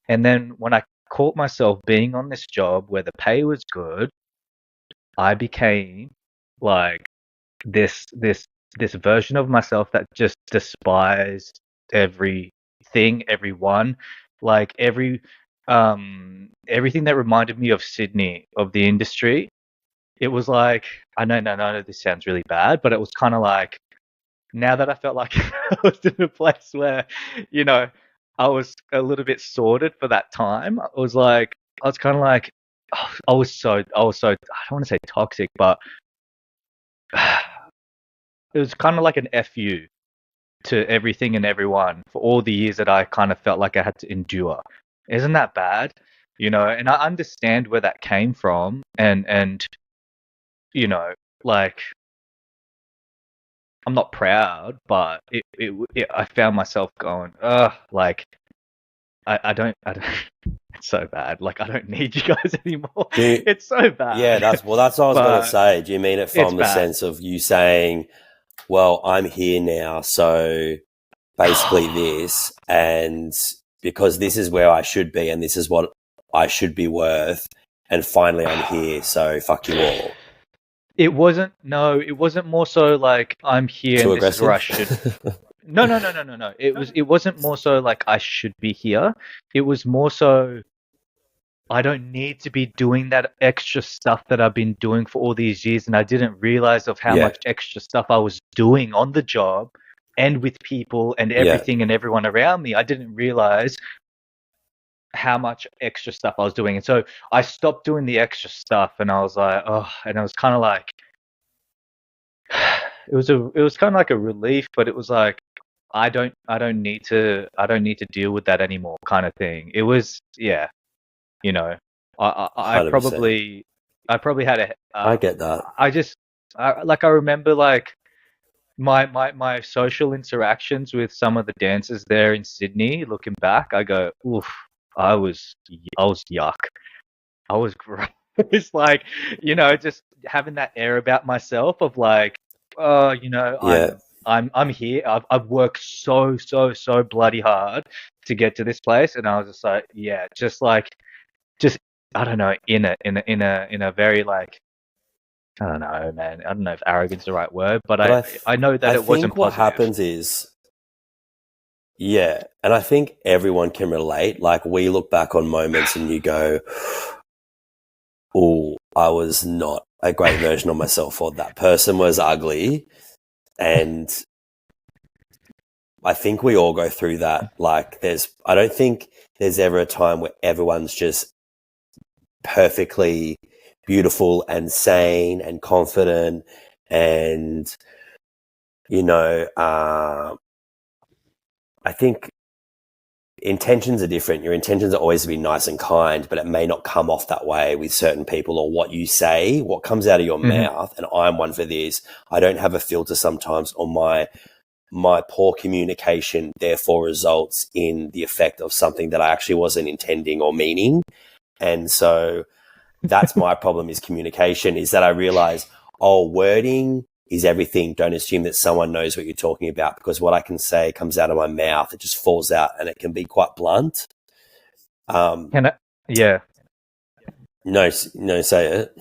And then when I caught myself being on this job where the pay was good, I became like this version of myself that just despised everything, everyone, like everything that reminded me of Sydney, of the industry. It was like, I know this sounds really bad, but it was kind of like, now that I felt like I was in a place where, you know, I was a little bit sorted for that time. I was kind of like, oh, I was so, I don't want to say toxic, but it was kind of like an FU to everything and everyone for all the years that I kind of felt like I had to endure. Isn't that bad? You know, and I understand where that came from, and you know, like, I'm not proud, but I found myself going, like, I don't, it's so bad. Like, I don't need you guys anymore. It's so bad. Yeah, that's what I was going to say. Do you mean it from the bad. sense of you saying, well, I'm here now, so basically this, and because this is where I should be and this is what I should be worth, and finally I'm here, so fuck you all. It wasn't more so like, I'm here Too and this aggressive? is where I should. No. It wasn't more so like I should be here. It was more so, I don't need to be doing that extra stuff that I've been doing for all these years, and I didn't realize of how much extra stuff I was doing on the job and with people and everything and everyone around me. I didn't realize how much extra stuff I was doing. And so I stopped doing the extra stuff, and I was like, oh, and I was kind of like, it was kind of like a relief, but it was like, I don't need to deal with that anymore, kind of thing. It was, yeah, you know, I probably had a, I get that. I remember like my social interactions with some of the dancers there in Sydney. Looking back, I go, oof, I was yuck. I was gross. It's like, you know, just having that air about myself of like, oh, you know, I'm here. I've worked so bloody hard to get to this place, and I was just like, yeah, just I don't know, in a very like, I don't know, man. I don't know if arrogance is the right word, but I know that it wasn't positive. What happens is, and I think everyone can relate. Like, we look back on moments and you go, oh, I was not a great version of myself, or that person was ugly. And I think we all go through that. Like, I don't think there's ever a time where everyone's just perfectly beautiful and sane and confident, and, you know, I think intentions are different. Your intentions are always to be nice and kind, but it may not come off that way with certain people, or what you say, what comes out of your mouth. And I'm one for this. I don't have a filter sometimes on my poor communication, therefore results in the effect of something that I actually wasn't intending or meaning. And so that's my problem, is communication, is that I realize, wording is everything. Don't assume that someone knows what you're talking about, because what I can say comes out of my mouth. It just falls out, and it can be quite blunt. Yeah. No, no, say it.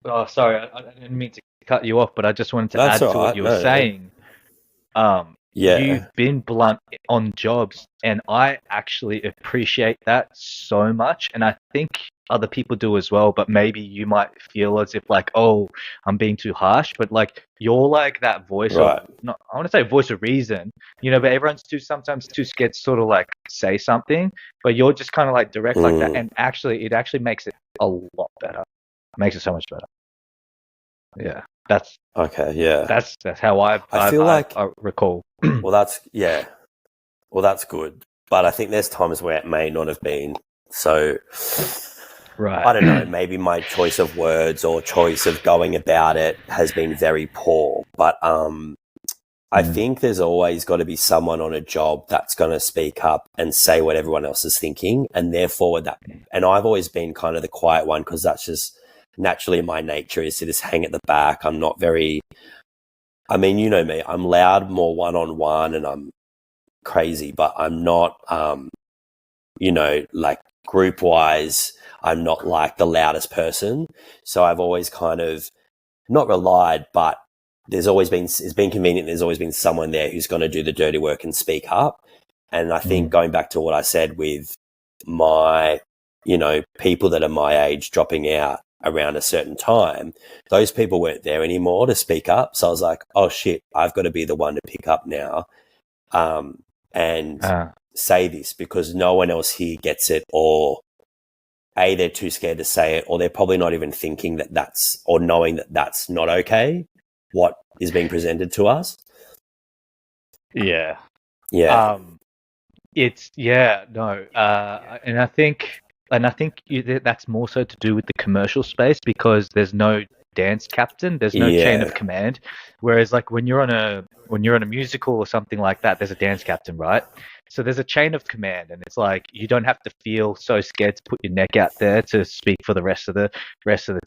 Oh, sorry, I didn't mean to cut you off, but I just wanted to That's add all to what right. you were No, no. saying. You've Yeah. been blunt on jobs, and I actually appreciate that so much. And I think other people do as well, but maybe you might feel as if like, oh, I'm being too harsh, but like you're like that voice of Right. not, I want to say voice of reason, but everyone's sometimes too scared to sort of like say something, but you're just kind of like direct like that, Mm. and actually, it actually makes it a lot better. Makes it so much better. Yeah, that's Okay. Yeah. that's how I feel like, I recall. well, yeah. Well, that's good. But I think there's times where it may not have been. So I Right. don't know. Maybe my choice of words or choice of going about it has been very poor. But I think there's always got to be someone on a job that's going to speak up and say what everyone else is thinking. And therefore and I've always been kind of the quiet one because that's just naturally my nature is to just hang at the back. I'm not very, I mean, you know me, I'm loud more one-on-one and I'm crazy, but I'm not, like group wise, I'm not like the loudest person. So I've always kind of not relied, but it's been convenient. There's always been someone there who's going to do the dirty work and speak up. And I think going back to what I said with my, people that are my age dropping out around a certain time, those people weren't there anymore to speak up. So I was like, oh shit, I've got to be the one to pick up now. And say this because no one else here gets it, or A, they're too scared to say it, or they're probably not even thinking that or knowing that that's not okay, what is being presented to us. Yeah. Yeah. And I think that's more so to do with the commercial space because there's no dance captain, there's no chain of command. Whereas like when you're on a musical or something like that, there's a dance captain, right? So there's a chain of command, and it's like you don't have to feel so scared to put your neck out there to speak for the rest of the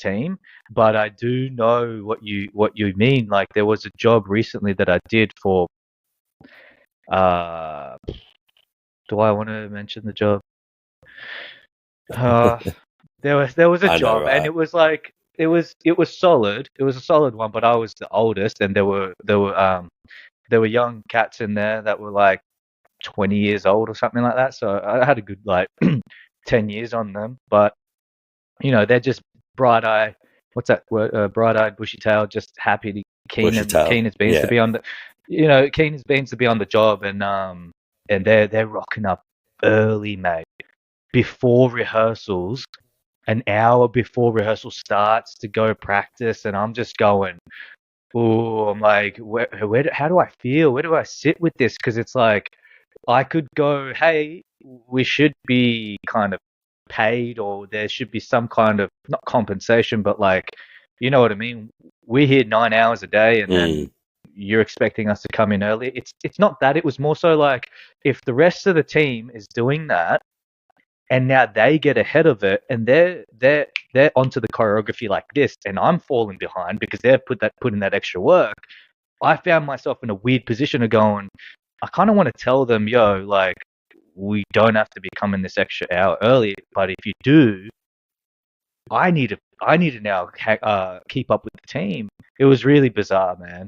team. But I do know what you mean. Like there was a job recently that I did for. Do I want to mention the job? There was a I know, job, and right? it was solid. It was a solid one, but I was the oldest, and there were young cats in there that were like 20 years old or something like that. So I had a good like 10 years on them, but they're just bright eye. What's that word? Bright eyed, bushy tailed, just happy to Bushy tail. keen as beans to Yeah. be on the, keen as beans to be on the job, and they're rocking up early, mate, before rehearsals, an hour before rehearsal starts to go practice, and I'm just going, oh, I'm like, how do I feel? Where do I sit with this? Because it's like, I could go, hey, we should be kind of paid, or there should be some kind of not compensation, but like, you know what I mean? We're here 9 hours a day, and then you're expecting us to come in early. It's not that. It was more so like if the rest of the team is doing that, and now they get ahead of it, and they're onto the choreography like this, and I'm falling behind because they've put in that extra work. I found myself in a weird position of going, I kind of want to tell them, yo, like, we don't have to be coming this extra hour early, but if you do, I need to now keep up with the team. It was really bizarre, man.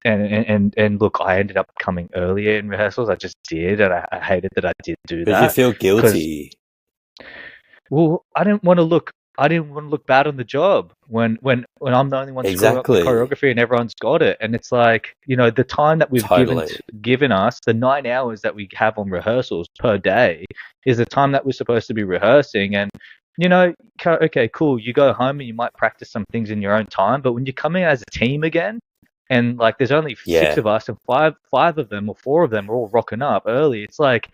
And look, I ended up coming earlier in rehearsals. I just did, and I hated that I did do But that. you feel Because, guilty. well, I didn't want to look bad on the job when I'm the only one screwing up the Exactly. choreography and everyone's got it. And it's like, the time that we've Totally. given us, the 9 hours that we have on rehearsals per day is the time that we're supposed to be rehearsing. And, okay, cool. You go home and you might practice some things in your own time, but when you're coming as a team again, and like there's only six of us, and five of them or four of them are all rocking up early. It's like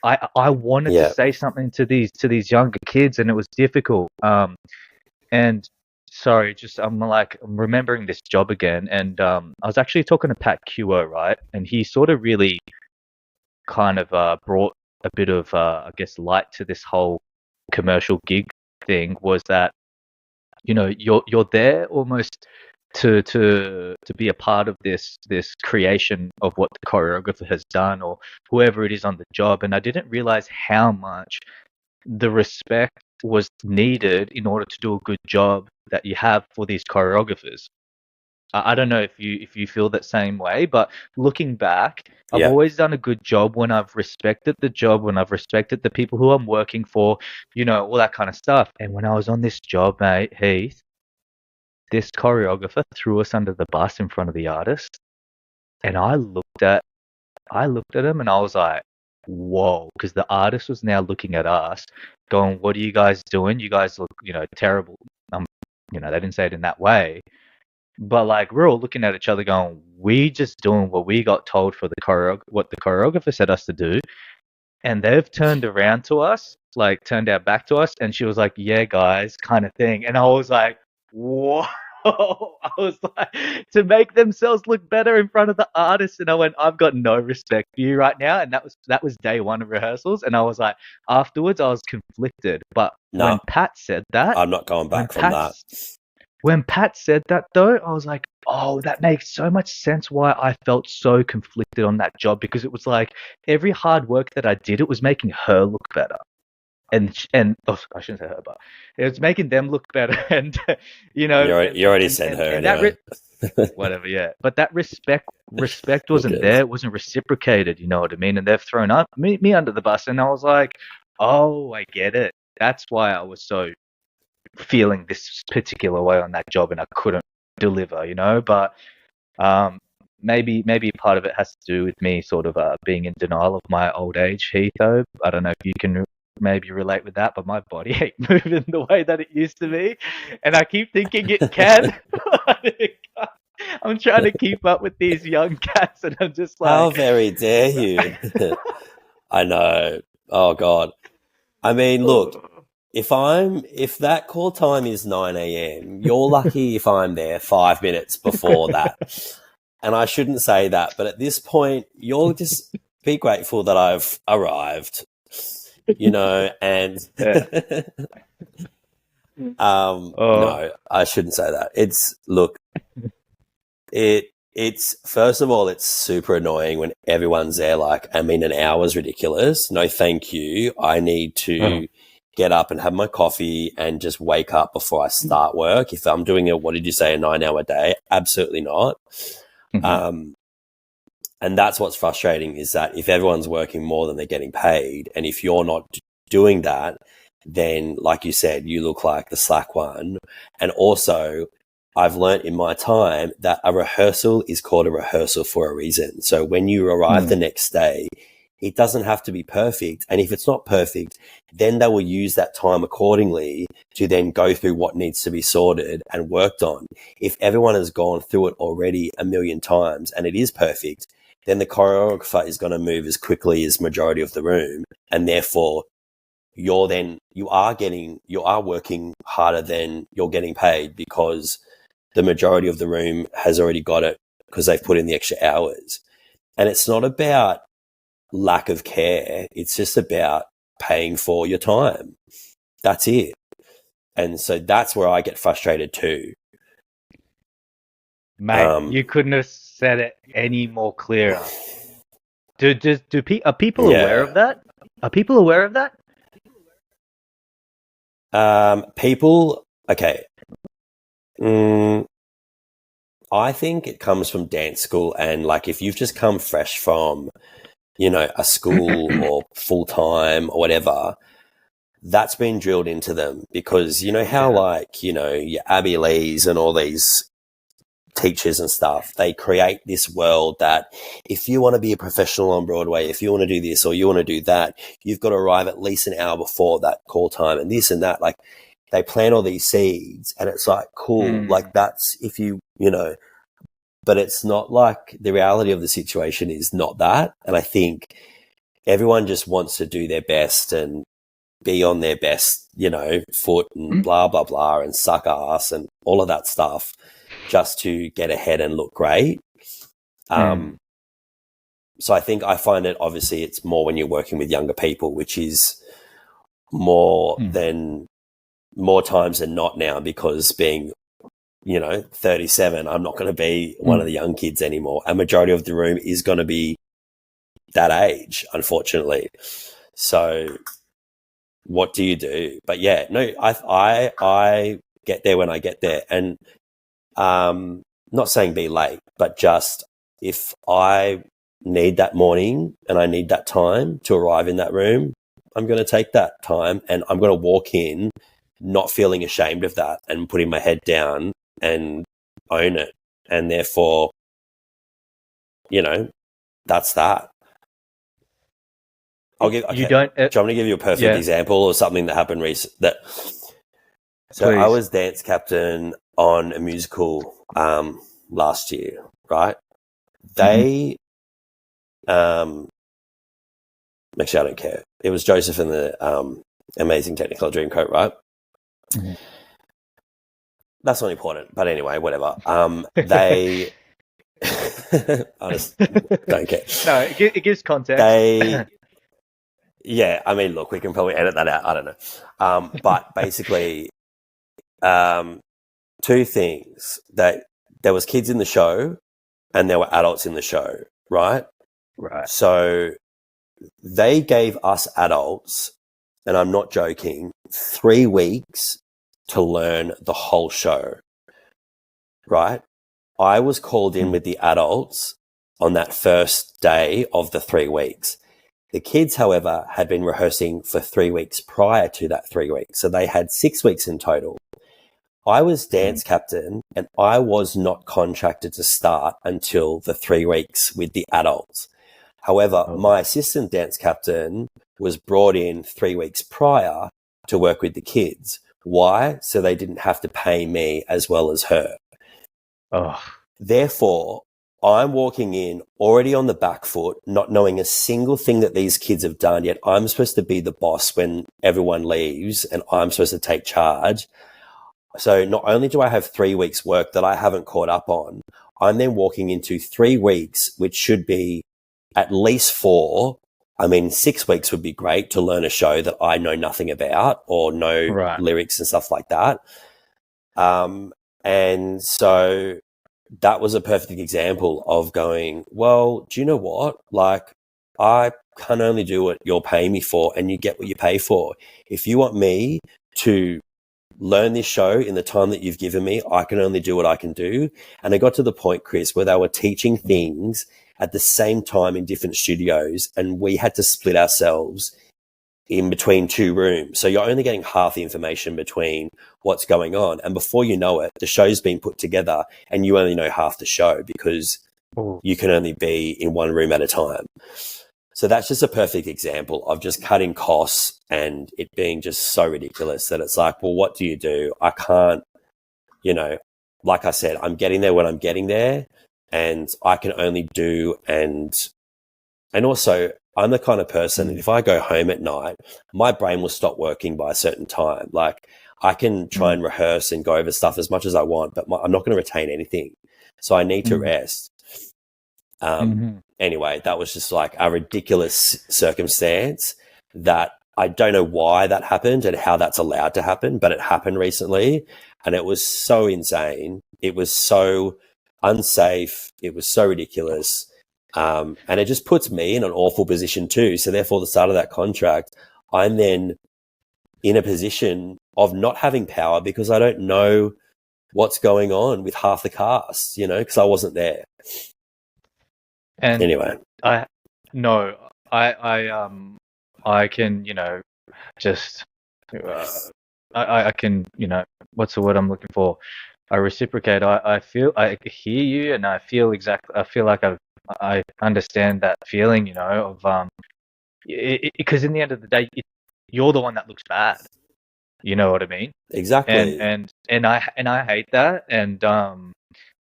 I wanted to say something to these younger kids, and it was difficult. And sorry, just I'm remembering this job again, and I was actually talking to Pat QO, right, and he sort of really kind of brought a bit of I guess light to this whole commercial gig thing. Was that you're there almost to be a part of this creation of what the choreographer has done, or whoever it is on the job. And I didn't realize how much the respect was needed in order to do a good job that you have for these choreographers. I don't know if you feel that same way, but looking back, I've Yeah. always done a good job when I've respected the job, when I've respected the people who I'm working for, all that kind of stuff. And when I was on this job, mate, Heath, this choreographer threw us under the bus in front of the artist, and I looked at him and I was like, whoa, because the artist was now looking at us, going, "What are you guys doing? You guys look, terrible." They didn't say it in that way, but like we're all looking at each other, going, "We just doing what we got told for what the choreographer said us to do," and they've turned around to us, like turned our back to us, and she was like, "Yeah, guys," kind of thing, and I was like, "Whoa." I was like, to make themselves look better in front of the artist, and I went, "I've got no respect for you right now," and that was day one of rehearsals, and I was like, afterwards, I was conflicted, but when No, Pat said that, I'm not going when back from Pat that. when Pat said that, though, I was like, oh, that makes so much sense why I felt so conflicted on that job, because it was like every hard work that I did, it was making her look better. And I shouldn't say her, but it was making them look better. And, You already said her and that, anyway. whatever, yeah. But that respect Who wasn't there. cares? It wasn't reciprocated, you know what I mean? And they've thrown me under the bus. And I was like, oh, I get it. That's why I was so feeling this particular way on that job, and I couldn't deliver, but maybe part of it has to do with me sort of being in denial of my old age, Heatho. I don't know if you can maybe relate with that, but my body ain't moving the way that it used to be, and I keep thinking it can. I'm trying to keep up with these young cats, and I'm just How like, very dare you? I know. Oh God. I mean, look, if that call time is 9 a.m., you're lucky if I'm there 5 minutes before that. And I shouldn't say that, but at this point, you'll just be grateful that I've arrived, and yeah. Oh, no, I shouldn't say that. It's first of all, it's super annoying when everyone's there. Like, I mean, an hour's ridiculous. No, thank you. I need oh. to get up and have my coffee and just wake up before I start work. If I'm doing what did you say, a 9-hour day? Absolutely not. Mhm. And that's what's frustrating, is that if everyone's working more than they're getting paid, and if you're not doing that, then like you said, you look like the slack one. And also, I've learnt in my time that a rehearsal is called a rehearsal for a reason. So when you arrive the next day, it doesn't have to be perfect. And if it's not perfect, then they will use that time accordingly to then go through what needs to be sorted and worked on. If everyone has gone through it already a million times and it is perfect, then the choreographer is going to move as quickly as majority of the room. And therefore you are working harder than you're getting paid, because the majority of the room has already got it because they've put in the extra hours. And it's not about lack of care. It's just about paying for your time. That's it. And so that's where I get frustrated too. Mate, you couldn't have said it any more clearer. Are people aware Yeah. of that? Are people aware of that? People, okay. I think it comes from dance school, and like if you've just come fresh from, a school or full time or whatever, that's been drilled into them, because you know how Yeah. like, your Abby Lees and all these teachers and stuff, they create this world that if you want to be a professional on Broadway, if you want to do this or you want to do that, you've got to arrive at least an hour before that call time and this and that. Like, they plant all these seeds, and it's like, cool. Like, that's if but it's not like the reality of the situation is not that. And I think everyone just wants to do their best and be on their best, foot and blah, blah, blah, and suck ass and all of that stuff just to get ahead and look great. So I find it, obviously, it's more when you're working with younger people, which is more times than not now, because being, 37, I'm not going to be one of the young kids anymore. A majority of the room is going to be that age, unfortunately. So what do you do? But yeah, no, I get there when I get there, and not saying be late, but just if I need that morning and I need that time to arrive in that room, I'm going to take that time and I'm going to walk in not feeling ashamed of that and putting my head down and own it. And therefore, that's that. Do you want me to give you a perfect example of something that happened recently? So I was dance captain on a musical last year, right? They, actually, I don't care. It was Joseph and the Amazing Technicolor Dreamcoat, right? Mm-hmm. That's not important, but anyway, whatever. They, I just don't care. No, it gives context. Yeah, I mean, look, we can probably edit that out. I don't know. But basically, two things: that there was kids in the show and there were adults in the show, right? Right. So they gave us adults, and I'm not joking, 3 weeks to learn the whole show, right? I was called in with the adults on that first day of the 3 weeks. The kids, however, had been rehearsing for 3 weeks prior to that 3 weeks. So they had 6 weeks in total. I was dance captain and I was not contracted to start until the 3 weeks with the adults. However, my assistant dance captain was brought in 3 weeks prior to work with the kids. Why? So they didn't have to pay me as well as her. Therefore, I'm walking in already on the back foot, not knowing a single thing that these kids have done yet. I'm supposed to be the boss when everyone leaves and I'm supposed to take charge. So not only do I have 3 weeks work that I haven't caught up on, I'm then walking into 3 weeks, which should be at least 4. I mean, 6 weeks would be great to learn a show that I know nothing about or know lyrics and stuff like that. And so that was a perfect example of going, well, do you know what? Like, I can only do what you're paying me for and you get what you pay for. If you want me to learn this show in the time that you've given me, I can only do what I can do. And it got to the point, Chris, where they were teaching things at the same time in different studios and we had to split ourselves in between 2 rooms. So you're only getting half the information between what's going on. And before you know it, the show's been put together and you only know half the show because you can only be in 1 room at a time. So that's just a perfect example of just cutting costs and it being just so ridiculous that it's like, well, what do you do? I can't, like I said, I'm getting there when I'm getting there and I can only do and also I'm the kind of person that if I go home at night, my brain will stop working by a certain time. Like I can try and rehearse and go over stuff as much as I want, but I'm not going to retain anything. So I need to rest. Anyway, that was just like a ridiculous circumstance that I don't know why that happened and how that's allowed to happen, but it happened recently and it was so insane. It was so unsafe. It was so ridiculous. And it just puts me in an awful position too. So therefore the start of that contract, I'm then in a position of not having power because I don't know what's going on with half the cast, because I wasn't there. And anyway, I can, just, I can, what's the word I'm looking for? I reciprocate. I hear you and I feel like I understand that feeling, of, because in the end of the day, you're the one that looks bad. You know what I mean? Exactly. And I hate that. And,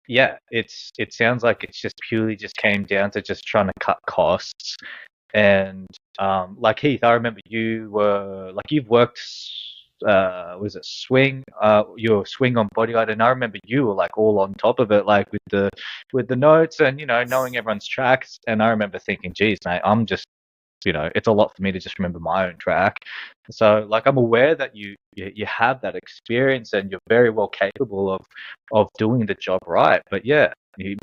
yeah, it sounds like it's just purely just came down to just trying to cut costs. And like Heath, I remember you've worked was it swing, your swing on bodyguard, and I remember you were like all on top of it, like with the notes and knowing everyone's tracks. And I remember thinking, geez, mate, I'm just it's a lot for me to just remember my own track. So like I'm aware that you have that experience and you're very well capable of doing the job right. But yeah,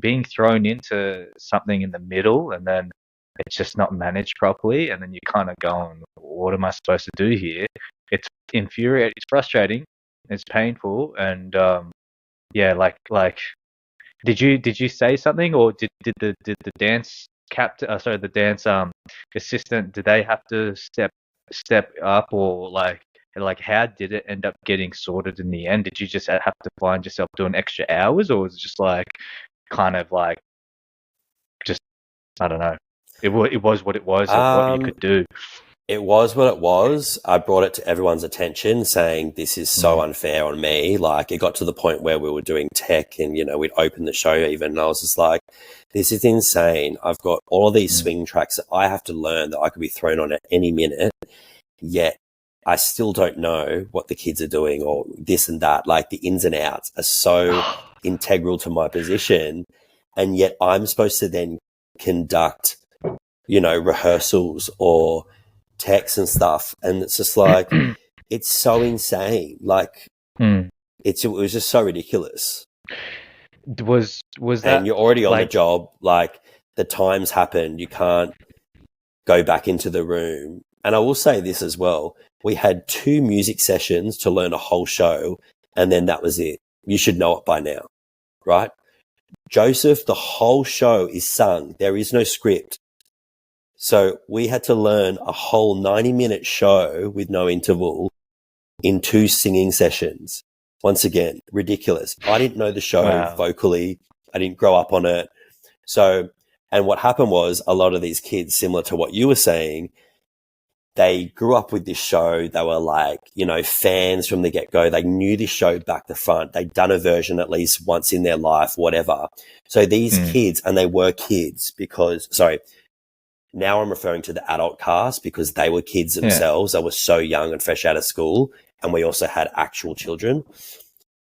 being thrown into something in the middle and then it's just not managed properly, and then you kind of going, what am I supposed to do here? It's infuriating, it's frustrating, it's painful, and yeah, like did you say something, or did the dance captain, sorry, the dance assistant, did they have to step up, or like how did it end up getting sorted in the end? Did you just have to find yourself doing extra hours, or was it just like kind of like just, I don't know. It was what it was, of what you could do. It was what it was. I brought it to everyone's attention saying, this is so unfair on me. Like, it got to the point where we were doing tech and, we'd open the show even. And I was just like, this is insane. I've got all of these swing tracks that I have to learn that I could be thrown on at any minute. Yet I still don't know what the kids are doing or this and that. Like, the ins and outs are so integral to my position. And yet I'm supposed to then conduct, rehearsals or texts and stuff. And it's just like, it's so insane. Like, it was just so ridiculous. Was that? And you're already on the job. Like, the times happen. You can't go back into the room. And I will say this as well. We had 2 music sessions to learn a whole show, and then that was it. You should know it by now, right? Joseph, the whole show is sung. There is no script. So we had to learn a whole 90-minute show with no interval in 2 singing sessions. Once again, ridiculous. I didn't know the show vocally. I didn't grow up on it. So, and what happened was, a lot of these kids, similar to what you were saying, they grew up with this show. They were like, fans from the get-go. They knew this show back to front. They'd done a version at least once in their life, whatever. So these kids, and they were kids now I'm referring to the adult cast because they were kids themselves. They were so young and fresh out of school. And we also had actual children.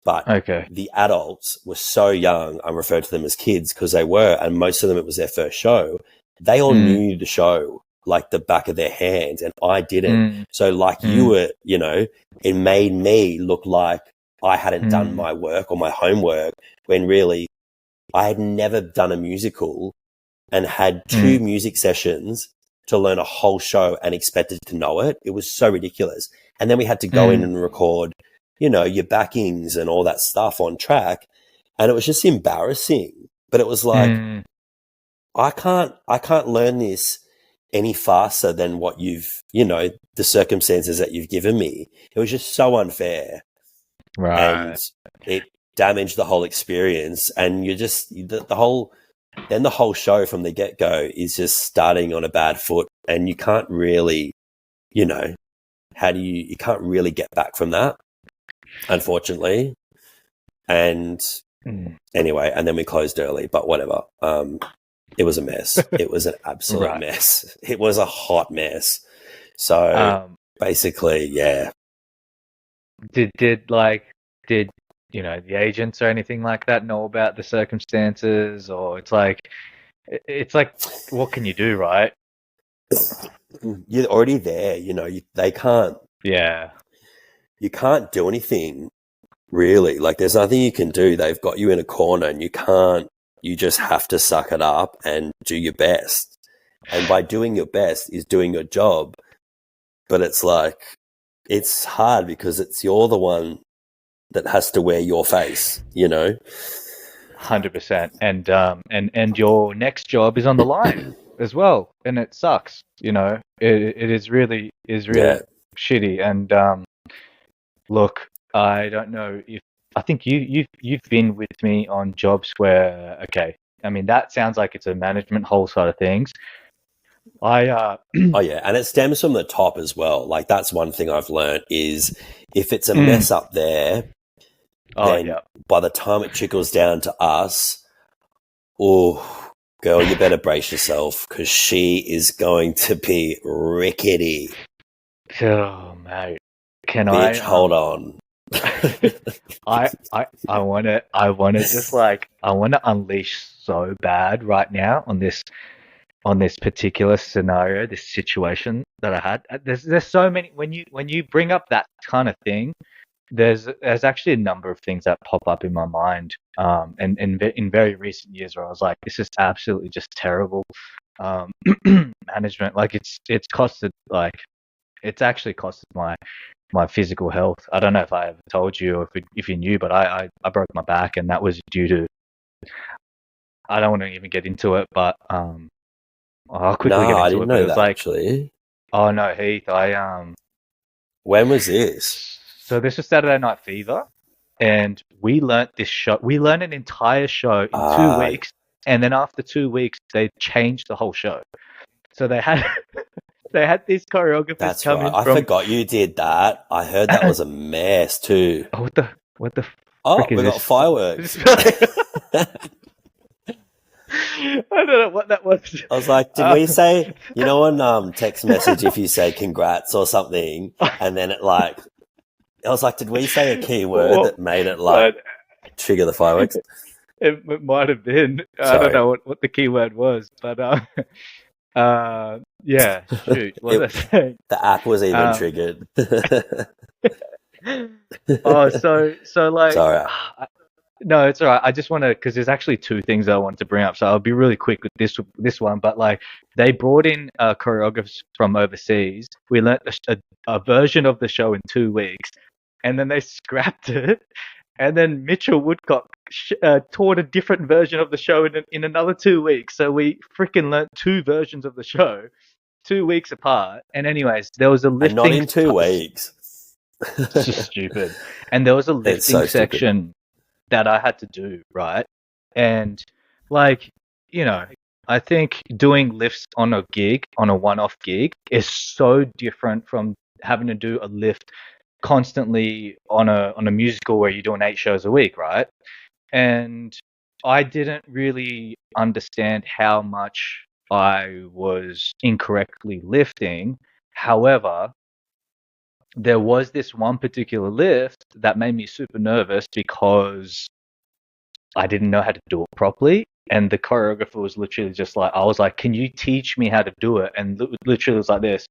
But the adults were so young, I'm referring to them as kids because they were, and most of them, it was their first show. They all knew the show like the back of their hands, and I didn't. So like you were, it made me look like I hadn't done my work or my homework, when really I had never done a musical and had 2 music sessions to learn a whole show and expected to know it. It was so ridiculous. And then we had to go in and record, your backings and all that stuff on track. And it was just embarrassing. But it was like, I can't learn this any faster than what you've, the circumstances that you've given me. It was just so unfair. Right. And it damaged the whole experience. And you're just, the whole show from the get-go is just starting on a bad foot, and you can't really, you can't really get back from that, unfortunately. And anyway, and then we closed early, but whatever. It was a mess. It was an absolute mess. It was a hot mess. So basically, yeah. Did the agents or anything like that know about the circumstances, or it's like what can you do, right? You're already there, they can't. Yeah. You can't do anything, really. Like, there's nothing you can do. They've got you in a corner, and you just have to suck it up and do your best. And by doing your best is doing your job. But it's like, it's hard because you're the one that has to wear your face, 100%. And your next job is on the line as well, and it sucks. It is really shitty. And look, I don't know if I think you've been with me on jobs where I mean, that sounds like it's a management whole side of things. Oh yeah, and it stems from the top as well. Like, that's one thing I've learned is if it's a mess up there, then by the time it trickles down to us, oh, girl, you better brace yourself because she is going to be rickety. Oh, mate. Bitch, hold on. I want to unleash so bad right now on this particular scenario, this situation that I had. There's so many, when you bring up that kind of thing, there's actually a number of things that pop up in my mind, and in very recent years where I was like, this is absolutely just terrible. management. Like it's costed like it's actually costed my physical health. I don't know if I ever told you or if you knew, but I broke my back, and that was due to, I don't want to even get into it, but I'll quickly get Nah, I into didn't it. But know it was that like, actually. oh no, Heath, When was this? so this was Saturday Night Fever, and we learnt this show. We learned an entire show in 2 weeks, and then after 2 weeks, they changed the whole show. So they had they had these choreographers That's come right. in I from. forgot you did that. I heard that was a mess too. Oh, what the Oh, frick is we got this? fireworks. I don't know what that was. I was like, did we say, on text message if you say congrats or something, and then I was like, did we say a key word that made it trigger the fireworks? It might have been. I don't Sorry. know what the keyword was, but yeah. Shoot, what was I saying? The app was even triggered. Oh, so like, Sorry. no, it's all right. I just want to, because there's actually two things I wanted to bring up, so I'll be really quick with this one. But like, they brought in choreographers from overseas. We learnt a version of the show in 2 weeks, and then they scrapped it. And then Mitchell Woodcock taught a different version of the show in another 2 weeks. So we freaking learnt two versions of the show 2 weeks apart. And anyways, there was a And lifting. not in 2 weeks. It's just stupid. And there was a lifting so section that I had to do, right? And like, I think doing lifts on a gig, on a one-off gig, is so different from having to do a lift constantly on a musical where you're doing 8 shows a week, right? And I didn't really understand how much I was incorrectly lifting. However, there was this one particular lift that made me super nervous because I didn't know how to do it properly. And the choreographer was literally just like, I was like, can you teach me how to do it? And literally it was like this.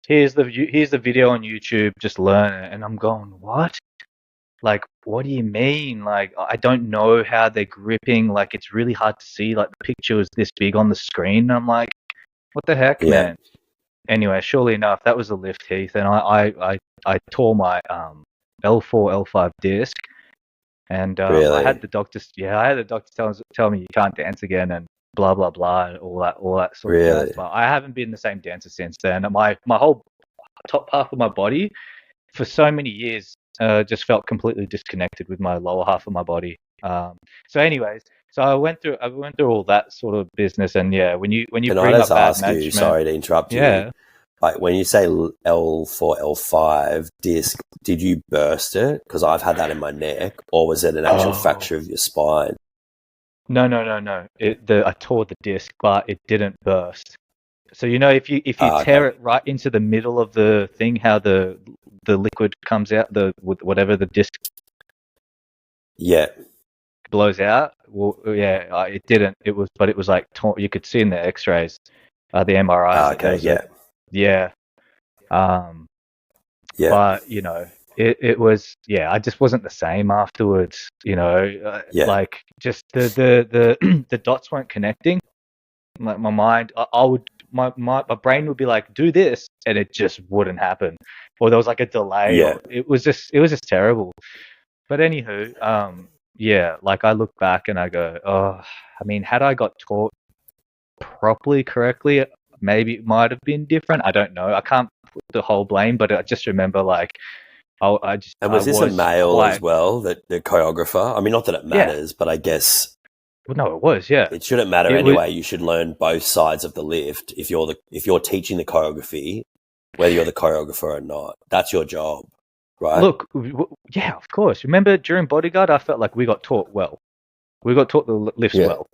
Here's the video on YouTube, just learn it. And I'm going, what? Like, what do you mean? Like, I don't know how they're gripping. Like, it's really hard to see. Like, the picture was this big on the screen. And I'm like, what the heck, man? Anyway, surely enough, that was a lift, Heath. And I tore my L4, L5 disc. And Really? I had the doctor tell me you can't dance again and blah blah blah and all that sort of jazz. But I haven't been the same dancer since then. My whole top half of my body for so many years just felt completely disconnected with my lower half of my body. So anyways, so I went through all that sort of business, and yeah, when you Can bring I up just bad ask management, you, sorry to interrupt you, like when you say L4, L5 disc, did you burst it? Because I've had that in my neck, or was it an actual fracture of your spine? No. I tore the disc, but it didn't burst. So if you tear it right into the middle of the thing, how the liquid comes out, whatever the disc blows out. Well, yeah, it didn't. It was like torn. You could see in the X-rays, the MRIs. But it was, I just wasn't the same afterwards. Like just the dots weren't connecting. Like my mind, my brain would be like, do this, and it just wouldn't happen, or there was like a delay. Or it was just terrible. But anywho, like I look back and I go, oh, I mean, had I got taught properly, correctly, maybe it might have been different. I don't know. I can't put the whole blame, but I just remember like, And was this a male as well, the choreographer? I mean, not that it matters, but I guess. Well, no, it was, yeah. It shouldn't matter anyway. You should learn both sides of the lift if you're teaching the choreography, whether you're the choreographer or not. That's your job, right? Look, yeah, of course. Remember during Bodyguard, I felt like we got taught well. We got taught the lifts well,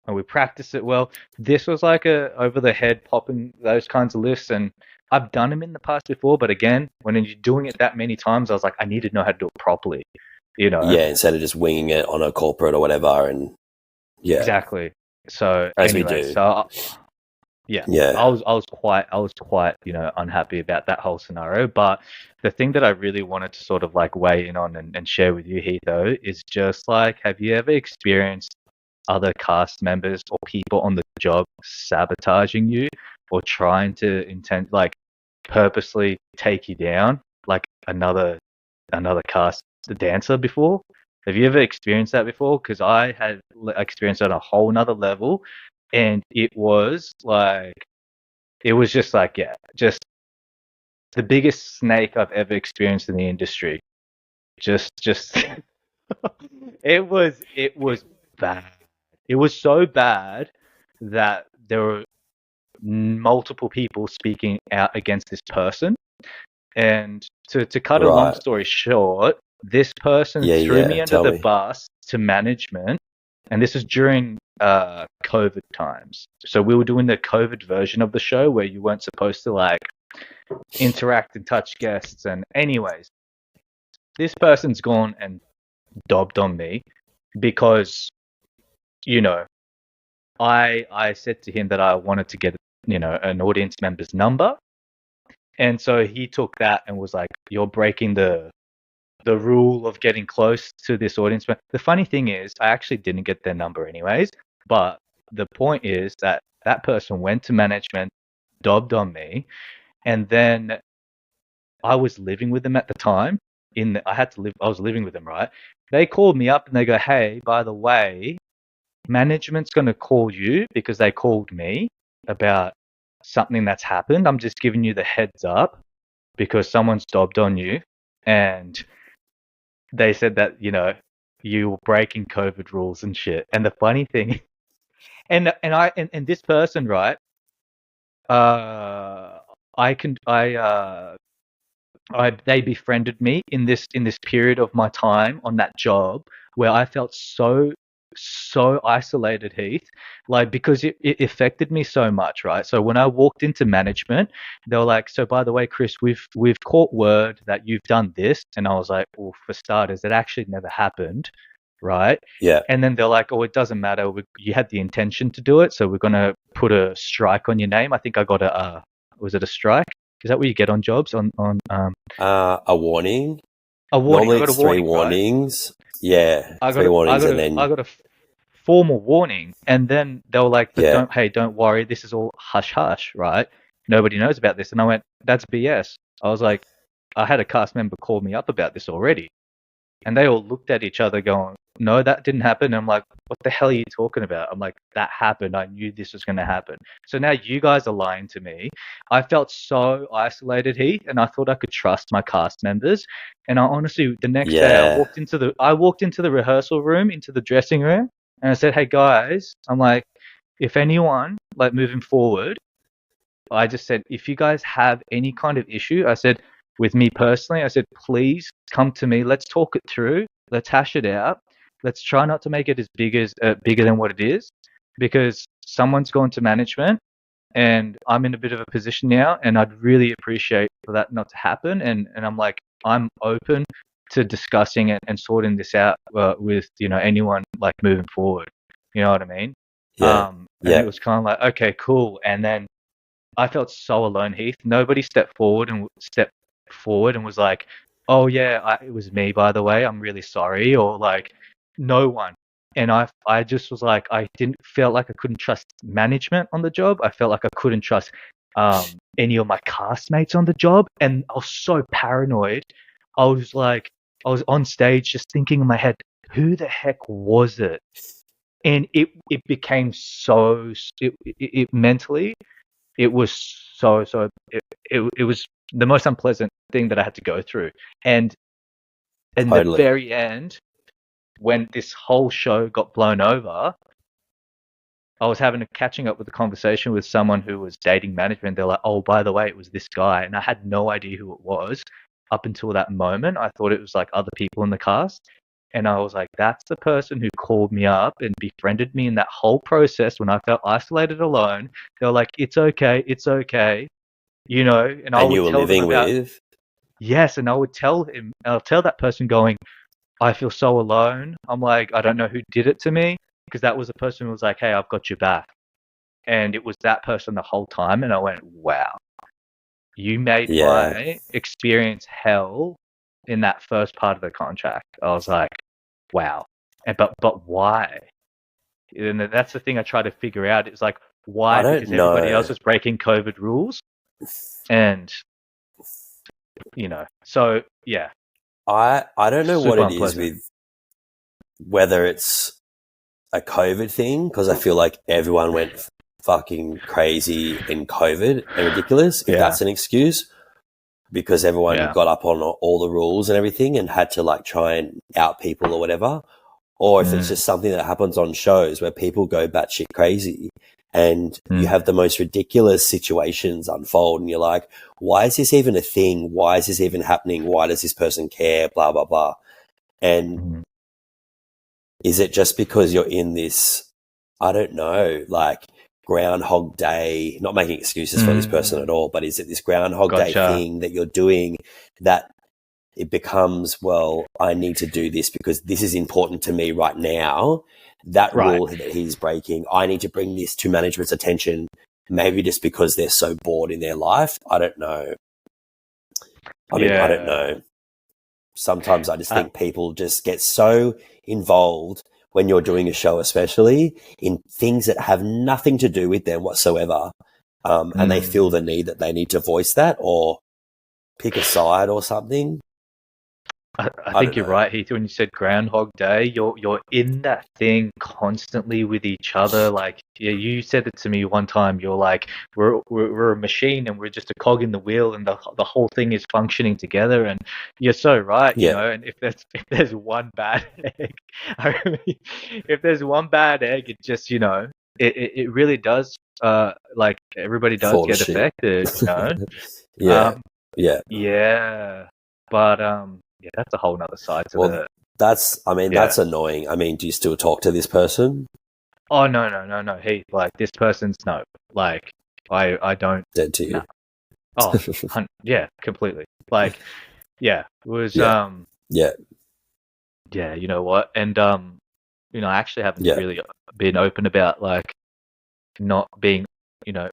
and we practiced it well. This was like a over the head popping those kinds of lifts, and I've done them in the past before. But again, when you're doing it that many times, I was like, I need to know how to do it properly. Yeah, instead of just winging it on a corporate or whatever, and. Yeah, exactly. So as we do. So I was quite unhappy about that whole scenario. But the thing that I really wanted to sort of like weigh in on and share with you, Heath, though, is just like, have you ever experienced other cast members or people on the job sabotaging you or trying to purposely take you down like another cast dancer before? Have you ever experienced that before? Because I had experienced it on a whole nother level, and it was just like, yeah, just the biggest snake I've ever experienced in the industry. Just it was bad. It was so bad that there were multiple people speaking out against this person. And to cut a long Right. story short, this person Yeah, threw me yeah. under Tell the me. bus to management, and this was during COVID times. So we were doing the COVID version of the show where you weren't supposed to like interact and touch guests. And anyways, this person's gone and dobbed on me because, you know, I said to him that I wanted to get, an audience member's number. And so he took that and was like, "You're breaking the rule of getting close to this audience." But the funny thing is, I actually didn't get their number anyways. But the point is that that person went to management, dobbed on me, and then I was living with them at the time. I was living with them, right? They called me up and they go, "Hey, by the way, management's going to call you because they called me about something that's happened. I'm just giving you the heads up because someone's dobbed on you." And they said that, you were breaking COVID rules and shit. And the funny thing, and this person, right? Uh, I can, they befriended me in this period of my time on that job where I felt so isolated, Heath, like because it affected me so much, right? So when I walked into management, they were like, "So by the way, Chris, we've caught word that you've done this," and I was like, "Well, for starters, it actually never happened, right?" Yeah. And then they're like, "Oh, it doesn't matter. You had the intention to do it, so we're gonna put a strike on your name." I think I got was it a strike? Is that what you get on jobs on A warning. a warning? I Normally got a it's three warning, right? warnings. Yeah, I got three a, I warnings, got and a, I then got a formal warning, and then they were like, "But yeah, don't worry, this is all hush hush, right? Nobody knows about this." And I went, "That's BS." I was like, I had a cast member call me up about this already, and they all looked at each other going, "No, that didn't happen." And I'm like, "What the hell are you talking about?" I'm like, "That happened. I knew this was going to happen." So now you guys are lying to me. I felt so isolated, Heath, and I thought I could trust my cast members. And I honestly, the next day, yeah, I walked into the rehearsal room, into the dressing room, and I said, "Hey guys," I'm like, "if anyone like moving forward," I just said, "if you guys have any kind of issue," I said, "with me personally," I said, "please come to me. Let's talk it through. Let's hash it out. Let's try not to make it as bigger than what it is, because someone's gone to management, and I'm in a bit of a position now, and I'd really appreciate for that not to happen." And I'm like, I'm open to discussing it and sorting this out with anyone like moving forward. You know what I mean? yeah, And it yeah. was kind of like, okay, cool. And then I felt so alone, Heath. Nobody stepped forward and was like, "Oh yeah, it was me, by the way. I'm really sorry," or like, no one. And I just was like, I didn't feel like I couldn't trust management on the job. I felt like I couldn't trust any of my castmates on the job, and I was so paranoid. I was like, I was on stage just thinking in my head, who the heck was it? And it became it mentally it was it was the most unpleasant thing that I had to go through. And in the Totally. very end, when this whole show got blown over, I was catching up with a conversation with someone who was dating management. They're like, "Oh, by the way, it was this guy," and I had no idea who it was up until that moment. I thought it was like other people in the cast. And I was like, that's the person who called me up and befriended me in that whole process when I felt isolated, alone. They were like, "It's okay, it's okay," and I And you would were tell them living about, with. yes, and I'll tell that person going, "I feel so alone." I'm like, "I don't know who did it to me," because that was the person who was like, "Hey, I've got your back." And it was that person the whole time. And I went, wow, you made Yeah, my experience hell in that first part of the contract. I was like, wow. But why? And that's the thing I try to figure out. It's like, why? I don't Because everybody know. else was breaking COVID rules. And, so yeah, I don't know what super it is unpleasant. with whether it's a COVID thing, because I feel like everyone went fucking crazy in COVID and ridiculous, if Yeah. that's an excuse, because everyone got up on all the rules and everything and had to like try and out people or whatever. Or if it's just something that happens on shows where people go batshit crazy and you have the most ridiculous situations unfold and you're like, why is this even a thing? Why is this even happening? Why does this person care? Blah, blah, blah. And is it just because you're in this, I don't know, like Groundhog Day, not making excuses for this person at all, but is it this Groundhog Day thing that you're doing that it becomes, well, I need to do this because this is important to me right now. That rule that he's breaking, I need to bring this to management's attention, maybe just because they're so bored in their life. I don't know. I mean, I don't know. Sometimes I just think people just get so involved when you're doing a show, especially in things that have nothing to do with them whatsoever. And they feel the need that they need to voice that or pick a side or something. I think you're right, Heath. When you said Groundhog Day, you're in that thing constantly with each other. Like, yeah, you said it to me one time. You're like, we're a machine and we're just a cog in the wheel, and the whole thing is functioning together. And you're so right, And if there's one bad egg, if there's one bad egg, it just it really does. Like everybody does get affected, yeah. But yeah, that's a whole nother side to it. That's annoying. I mean, do you still talk to this person? Oh, no. Heath, like, this person's no. Like, I don't. Dead to you. No. Oh, yeah, completely. Like, yeah, it was, yeah, you know what? And, I actually haven't really been open about, like, not being,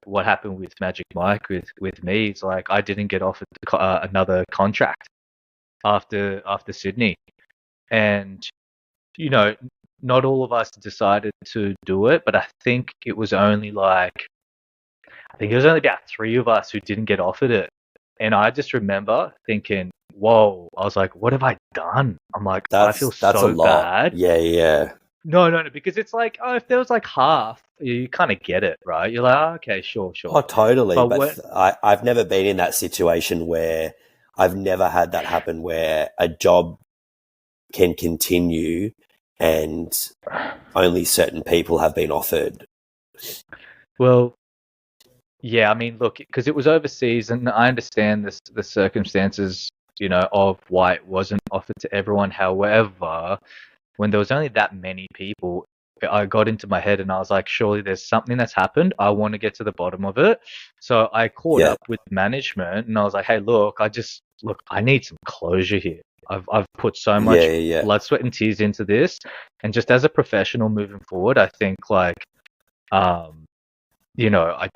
what happened with Magic Mike with me. It's like, I didn't get offered another contract after Sydney, and not all of us decided to do it, but I think it was only about 3 of us who didn't get offered it. And I just remember thinking, whoa, I was like, what have I done? I'm like, I feel so bad. Yeah. No, because it's like, if there was like half, you kind of get it, right? You're like, oh, okay, sure. Oh, totally. But I've never been in that situation where I've never had that happen where a job can continue and only certain people have been offered. Well, yeah, I mean, look, because it was overseas, and I understand the circumstances, of why it wasn't offered to everyone. However, when there was only that many people, I got into my head and I was like, surely there's something that's happened. I want to get to the bottom of it. So I caught up with management and I was like, hey, I need some closure here. I've put so much blood, sweat and tears into this. And just as a professional moving forward, I think I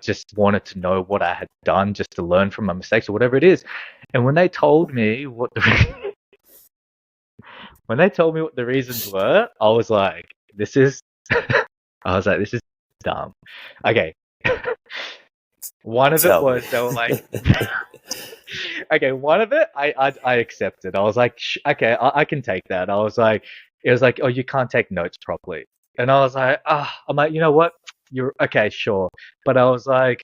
just wanted to know what I had done just to learn from my mistakes or whatever it is. And when they told me what the reasons were, I was like, this is dumb. Okay. One of it was they were like, okay, one of it I accepted. I was like, okay, I can take that. I was like, it was like, oh, you can't take notes properly. And I was like, I'm like, you know what? You're okay, sure. But I was like,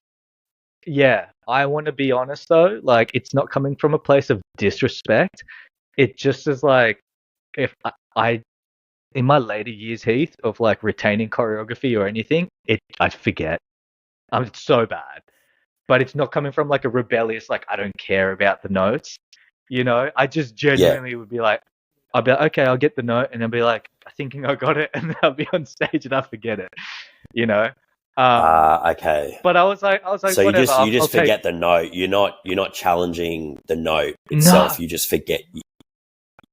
yeah, I want to be honest though. Like, it's not coming from a place of disrespect. It just is like, if I in my later years, Heath, of like retaining choreography or anything, I forget. It's so bad. But it's not coming from like a rebellious, like, I don't care about the notes. I just genuinely would be like, I'll be like, okay, I'll get the note, and then be like, thinking I got it, and then I'll be on stage and I forget it. Okay. But I was like, so whatever. you just forget the note. You're not challenging the note itself. No. You just forget.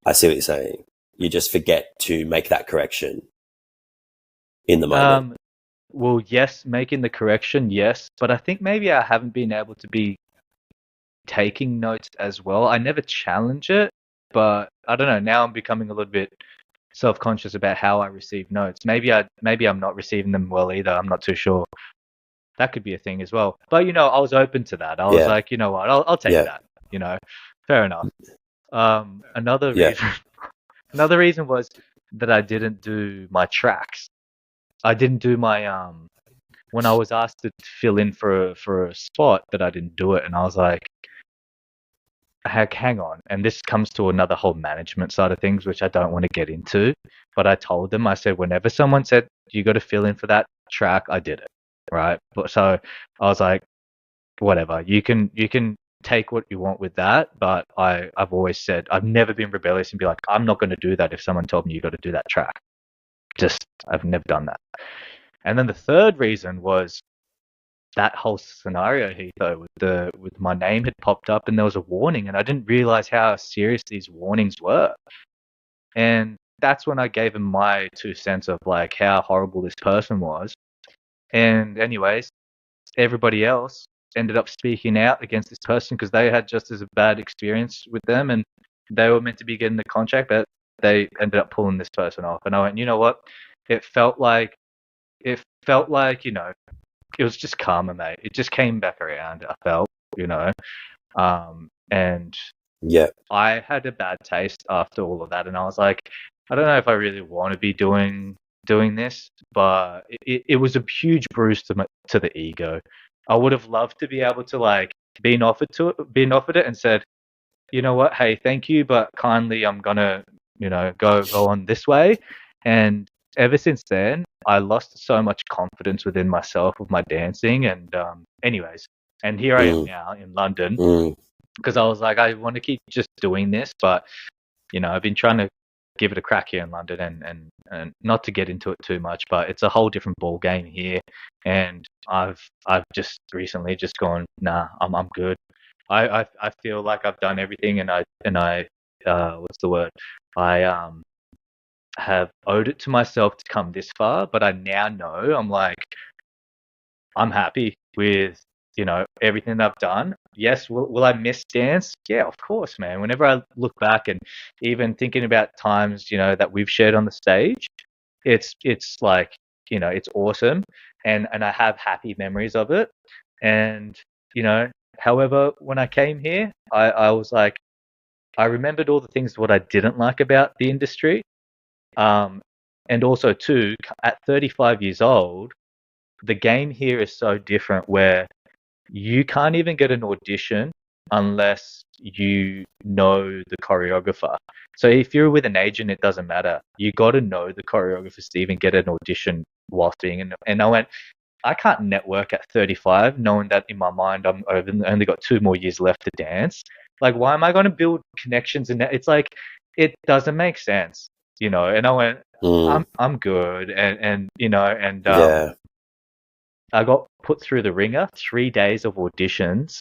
I see what you're saying. You just forget to make that correction in the moment. Well, yes, making the correction, yes, but I think maybe I haven't been able to be taking notes as well. I never challenge it, but I don't know. Now I'm becoming a little bit self-conscious about how I receive notes. Maybe I'm not receiving them well either. I'm not too sure. That could be a thing as well. But I was open to that. I was Yeah. like, you know what, I'll take Yeah. that. Fair enough. Another Yeah. reason, another reason was that I didn't do my tracks. I didn't do my when I was asked to fill in for a spot, that I didn't do it, and I was like, hang on. And this comes to another whole management side of things, which I don't want to get into. But I told them, I said, whenever someone said you got to fill in for that track, I did it, right? But so I was like, whatever, you can take what you want with that. But I've always said, I've never been rebellious and be like, I'm not going to do that if someone told me you got to do that track. I've never done that. And then the third reason was that whole scenario, Heath, with my name had popped up and there was a warning, and I didn't realize how serious these warnings were. And that's when I gave him my 2 cents of like how horrible this person was. And anyways, everybody else ended up speaking out against this person because they had just as a bad experience with them, and they were meant to be getting the contract, but they ended up pulling this person off. And I went, you know what? It felt like it was just karma, mate. It just came back around. I felt, and Yeah. I had a bad taste after all of that, and I was like, I don't know if I really want to be doing this, but it was a huge bruise to the ego. I would have loved to be able to like been offered it and said, you know what, hey, thank you, but kindly, I'm gonna go on this way. And ever since then, I lost so much confidence within myself with my dancing. And anyways, and here I am now in London, because I was like, I want to keep just doing this, but I've been trying to give it a crack here in London, and not to get into it too much, but it's a whole different ball game here. And I've just recently just gone, nah, I'm good. I feel like I've done everything, and I what's the word? I have owed it to myself to come this far, but I now know I'm happy with everything that I've done. Yes, will I miss dance? Yeah, of course, man. Whenever I look back, and even thinking about times that we've shared on the stage, it's like it's awesome, and I have happy memories of it. And however, when I came here, I was like, I remembered all the things what I didn't like about the industry, and also too, at 35 years old, the game here is so different where you can't even get an audition unless you know the choreographer. So if you're with an agent, it doesn't matter. You got to know the choreographer to even get an audition whilst being in. And I went, I can't network at 35 knowing that in my mind I've only got 2 more years left to dance. Like, why am I going to build connections? And it's like, it doesn't make sense, And I went, I'm good. And Yeah. I got put through the ringer, 3 days of auditions.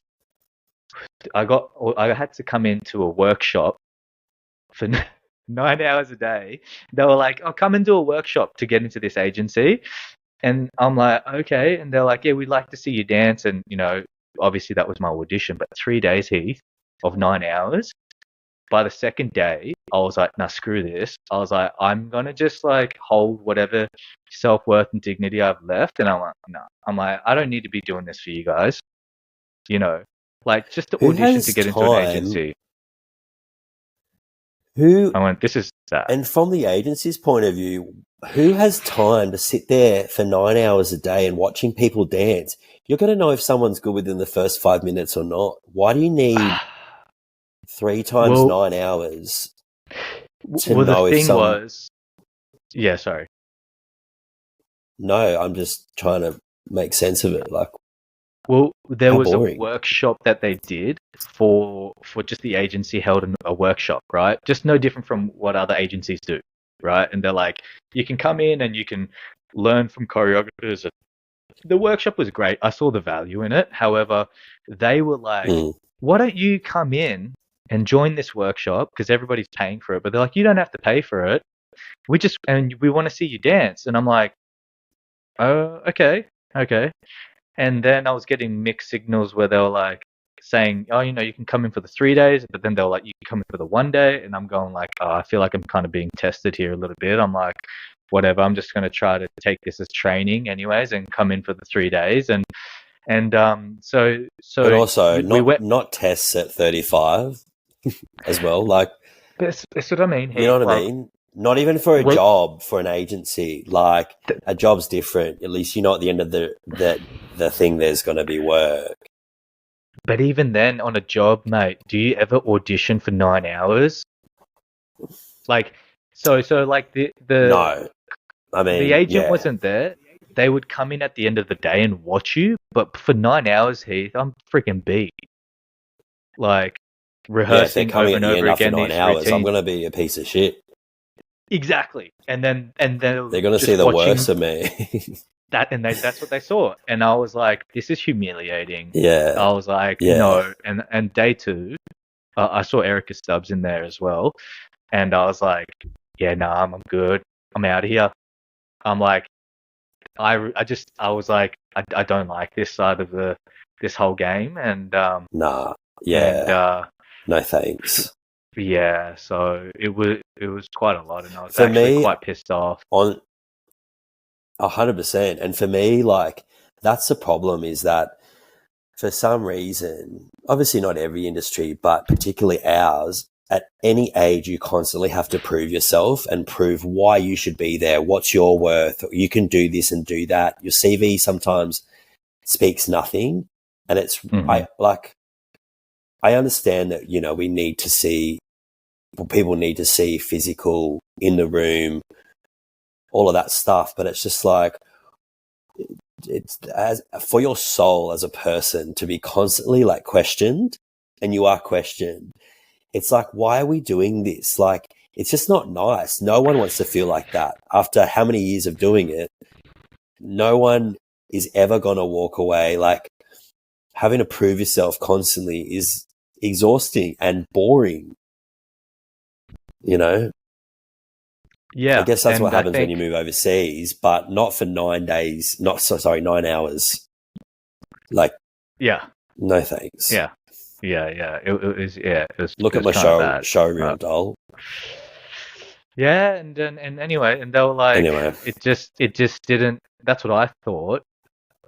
I had to come into a workshop for 9 hours a day. They were like, "Oh, come and do a workshop to get into this agency." And I'm like, "Okay." And they're like, "Yeah, we'd like to see you dance." And obviously that was my audition. But 3 days, Heath, of 9 hours. By the second day, I was like, "Nah, screw this." I was like, "I'm gonna just like hold whatever self-worth and dignity I've left." And I'm like, "No." I'm like, "I don't need to be doing this for you guys." Like just to Who audition to has get into an time? agency. Who I went, this is sad. And from the agency's point of view, who has time to sit there for 9 hours a day and watching people dance? You're going to know if someone's good within the first 5 minutes or not. Why do you need 3 times 9 hours to know if yeah, sorry. No, I'm just trying to make sense of it. Like, well, there was boring. a workshop that they did for just the agency held a workshop, right? Just no different from what other agencies do, right? And they're like, you can come in and you can learn from choreographers. The workshop was great. I saw the value in it. However, they were like, why don't you come in and join this workshop? Because everybody's paying for it. But they're like, you don't have to pay for it. And we want to see you dance. And I'm like, oh, okay. And then I was getting mixed signals where they were like, saying, oh, you can come in for the 3 days, but then they're like, you can come in for the 1 day, and I'm going like, oh, I feel like I'm kind of being tested here a little bit. I'm like, whatever, I'm just going to try to take this as training anyways and come in for the 3 days. And so But also we went. not tests at 35 as well. Like, That's what I mean. you know what I mean? Not even for a job, for an agency. Like, a job's different. At least you know at the end of the thing there's going to be work. But even then, on a job, mate, do you ever audition for 9 hours? Like, so like No. I mean, the agent wasn't there. They would come in at the end of the day and watch you, but for 9 hours, Heath, I'm freaking beat. Like, rehearsing over and over again these routines. I'm going to be a piece of shit. Exactly. And then they're going to see the worst of me. That's what they saw. And I was like, this is humiliating. Yeah. I was like, no. And day 2, I saw Erica Stubbs in there as well. And I was like, yeah, no, I'm good. I'm out of here. I'm like, I was like, I don't like this side of this whole game. And nah. Yeah. And, no thanks. Yeah, so it was quite a lot, and I was quite pissed off. On 100%. And for me, like, that's the problem, is that for some reason, obviously not every industry, but particularly ours, at any age, you constantly have to prove yourself and prove why you should be there. What's your worth? You can do this and do that. Your CV sometimes speaks nothing. And it's, I understand that, we need to see, people need to see physical in the room, all of that stuff. But it's just like, it's as for your soul as a person to be constantly like questioned, and you are questioned. It's like, why are we doing this? Like, it's just not nice. No one wants to feel like that. After how many years of doing it, no one is ever going to walk away. Like, having to prove yourself constantly is exhausting and boring. Yeah, I guess that's what happens when you move overseas, but not for 9 days. 9 hours. Like, no thanks. Yeah. It was. Look at my showroom doll. Yeah, and anyway, and they were like, it just didn't. That's what I thought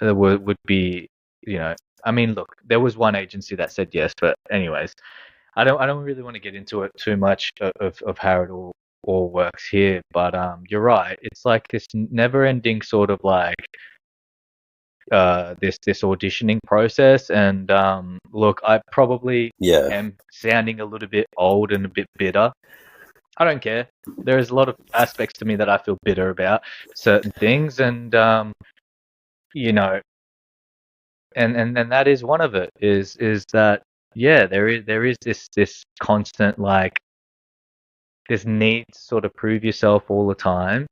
would be. I mean, look, there was one agency that said yes, but anyways, I don't really want to get into it too much of how it all works here. But you're right. It's like this never-ending sort of like this auditioning process. And look, I probably am sounding a little bit old and a bit bitter. I don't care. There's a lot of aspects to me that I feel bitter about certain things, and and that is one of it. Is that there is this constant like this need to sort of prove yourself all the time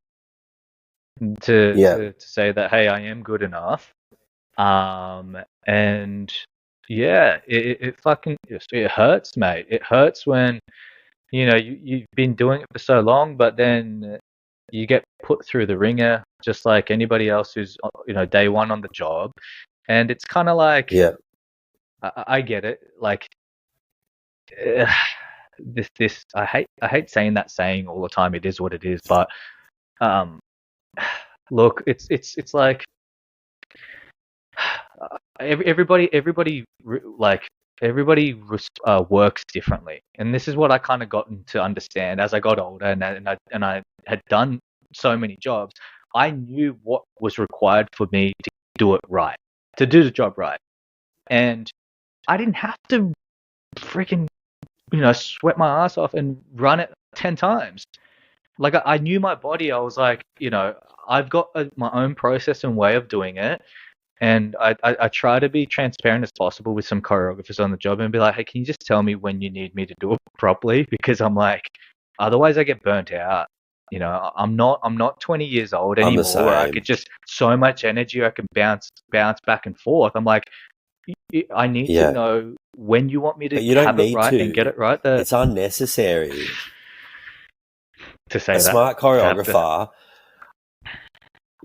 to say that, hey, I am good enough. And it fucking it hurts, mate. It hurts when you've been doing it for so long, but then you get put through the ringer just like anybody else who's day one on the job, and it's kind of like I get it. Like this I hate saying that saying all the time. It is what it is, but look, it's like everybody works differently, and this is what I kind of gotten to understand as I got older, and I had done so many jobs. I knew what was required for me to do it right, to do the job right, and I didn't have to freaking sweat my ass off and run it 10 times. Like, I knew my body. I was like, I've got my own process and way of doing it. And I try to be transparent as possible with some choreographers on the job and be like, hey, can you just tell me when you need me to do it properly? Because I'm like, otherwise I get burnt out. I'm not 20 years old anymore where I could just so much energy I can bounce back and forth. I'm like, I need to know when you want me to have it right and get it right. It's unnecessary. To say a smart choreographer,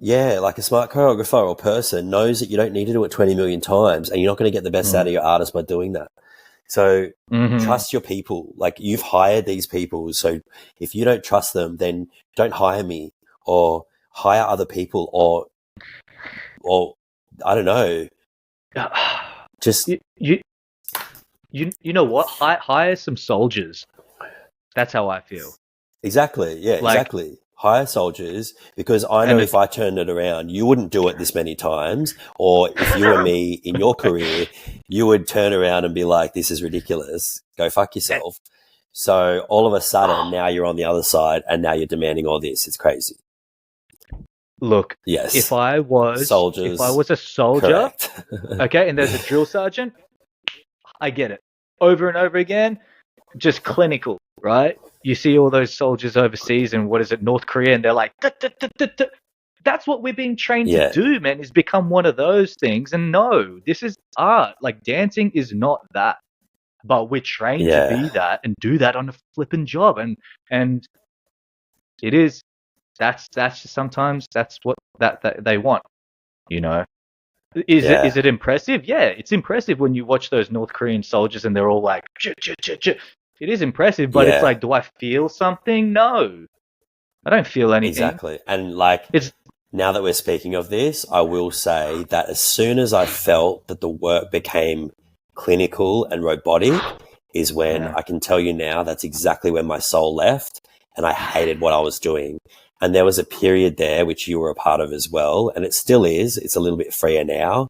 Yeah, like a smart choreographer or person knows that you don't need to do it 20 million times, and you're not going to get the best out of your artist by doing that. So trust your people. Like, you've hired these people. So if you don't trust them, then don't hire me, or hire other people, or I don't know. Just you know what? Hire some soldiers. That's how I feel. exactly. Yeah, exactly. Hire soldiers, because I know if I turned it around, you wouldn't do it this many times. Or if you were me in your career, you would turn around and be like, this is ridiculous. Go fuck yourself. So all of a sudden, now you're on the other side, and now you're demanding all this. It's crazy. Look, Yes. if I was a soldier, correct. okay, and there's a drill sergeant, I get it. Over and over again, just clinical, right? You see all those soldiers overseas and North Korea, and they're like, that's what we're being trained to do, man, is become one of those things. And no, this is art. Like, dancing is not that. But we're trained to be that and do that on a flipping job. And it is, that's just sometimes that's what that they want, you know? Is it impressive? Yeah, it's impressive when you watch those North Korean soldiers and they're all like, it is impressive, but it's like, do I feel something? No, I don't feel anything. Exactly. And like, now that we're speaking of this, I will say that as soon as I felt that the work became clinical and robotic is when I can tell you now that's exactly when my soul left, and I hated what I was doing. And there was a period there, which you were a part of as well, and it still is, it's a little bit freer now,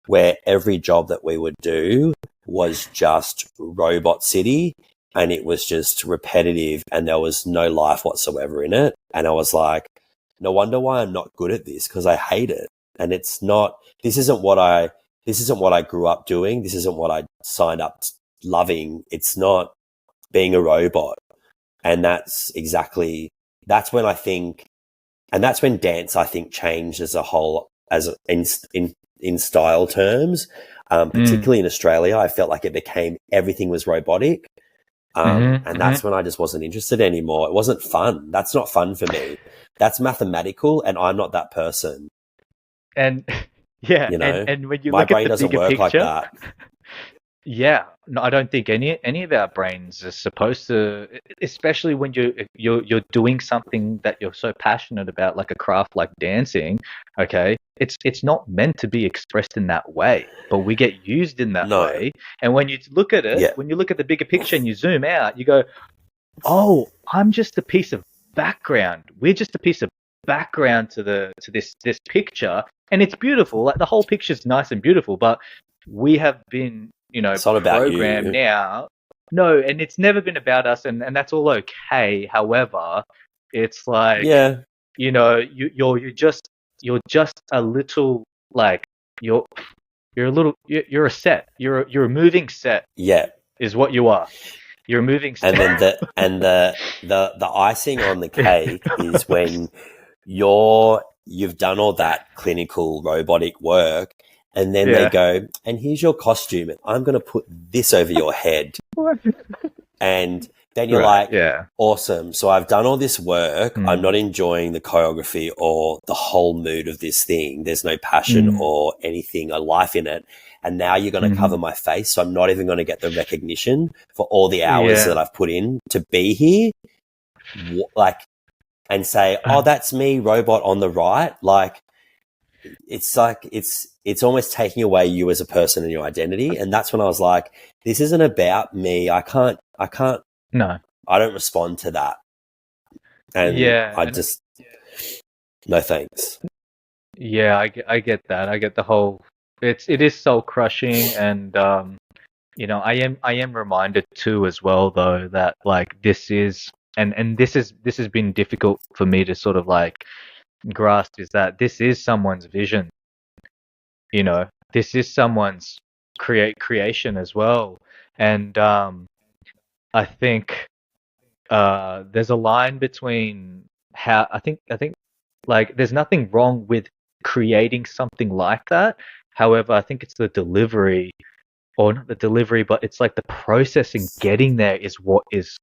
where every job that we would do was just robot city, and it was just repetitive, and there was no life whatsoever in it. And I was like, no wonder why I'm not good at this, because I hate it. And this isn't what I grew up doing. This isn't what I signed up loving. It's not being a robot. And that's when I think, and that's when dance, I think, changed as a whole, in style terms, particularly in Australia. I felt like everything was robotic. And that's when I just wasn't interested anymore. It wasn't fun. That's not fun for me. That's mathematical, and I'm not that person. And yeah, you know, and when you my look brain at the doesn't bigger work picture, like that. Yeah, no, I don't think any of our brains are supposed to, especially when you're doing something that you're so passionate about, like a craft like dancing. Okay, it's not meant to be expressed in that way, but we get used in that way. And when you look at it, when you look at the bigger picture and you zoom out, you go, "Oh, I'm just a piece of background. We're just a piece of background to this picture, and it's beautiful. Like, the whole picture's nice and beautiful, but we have been." It's not about program you. now. No, and it's never been about us, and that's all okay. However, it's like, you're just a little, like, you're a set. You're a moving set. Yeah. Is what you are. You're a moving set. And then the icing on the cake is when you've done all that clinical robotic work. And then they go, and here's your costume, and I'm going to put this over your head. And then you're awesome. So I've done all this work. I'm not enjoying the choreography or the whole mood of this thing. There's no passion or anything, a life in it. And now you're going to cover my face. So I'm not even going to get the recognition for all the hours that I've put in to be here. And say, oh, that's me, robot on the right. Like, it's almost taking away you as a person and your identity. And that's when I was like, this isn't about me. I can't, no, I don't respond to that. And no thanks. Yeah, I get that. I get the whole, it is soul crushing. And, I am reminded too, as well, though, that like this is, and this has been difficult for me to sort of like grasp, is that this is someone's vision. This is someone's creation as well. And I think there's a line between how I think like there's nothing wrong with creating something like that. However, I think it's the delivery, or not the delivery, but it's like the processing getting there is what is,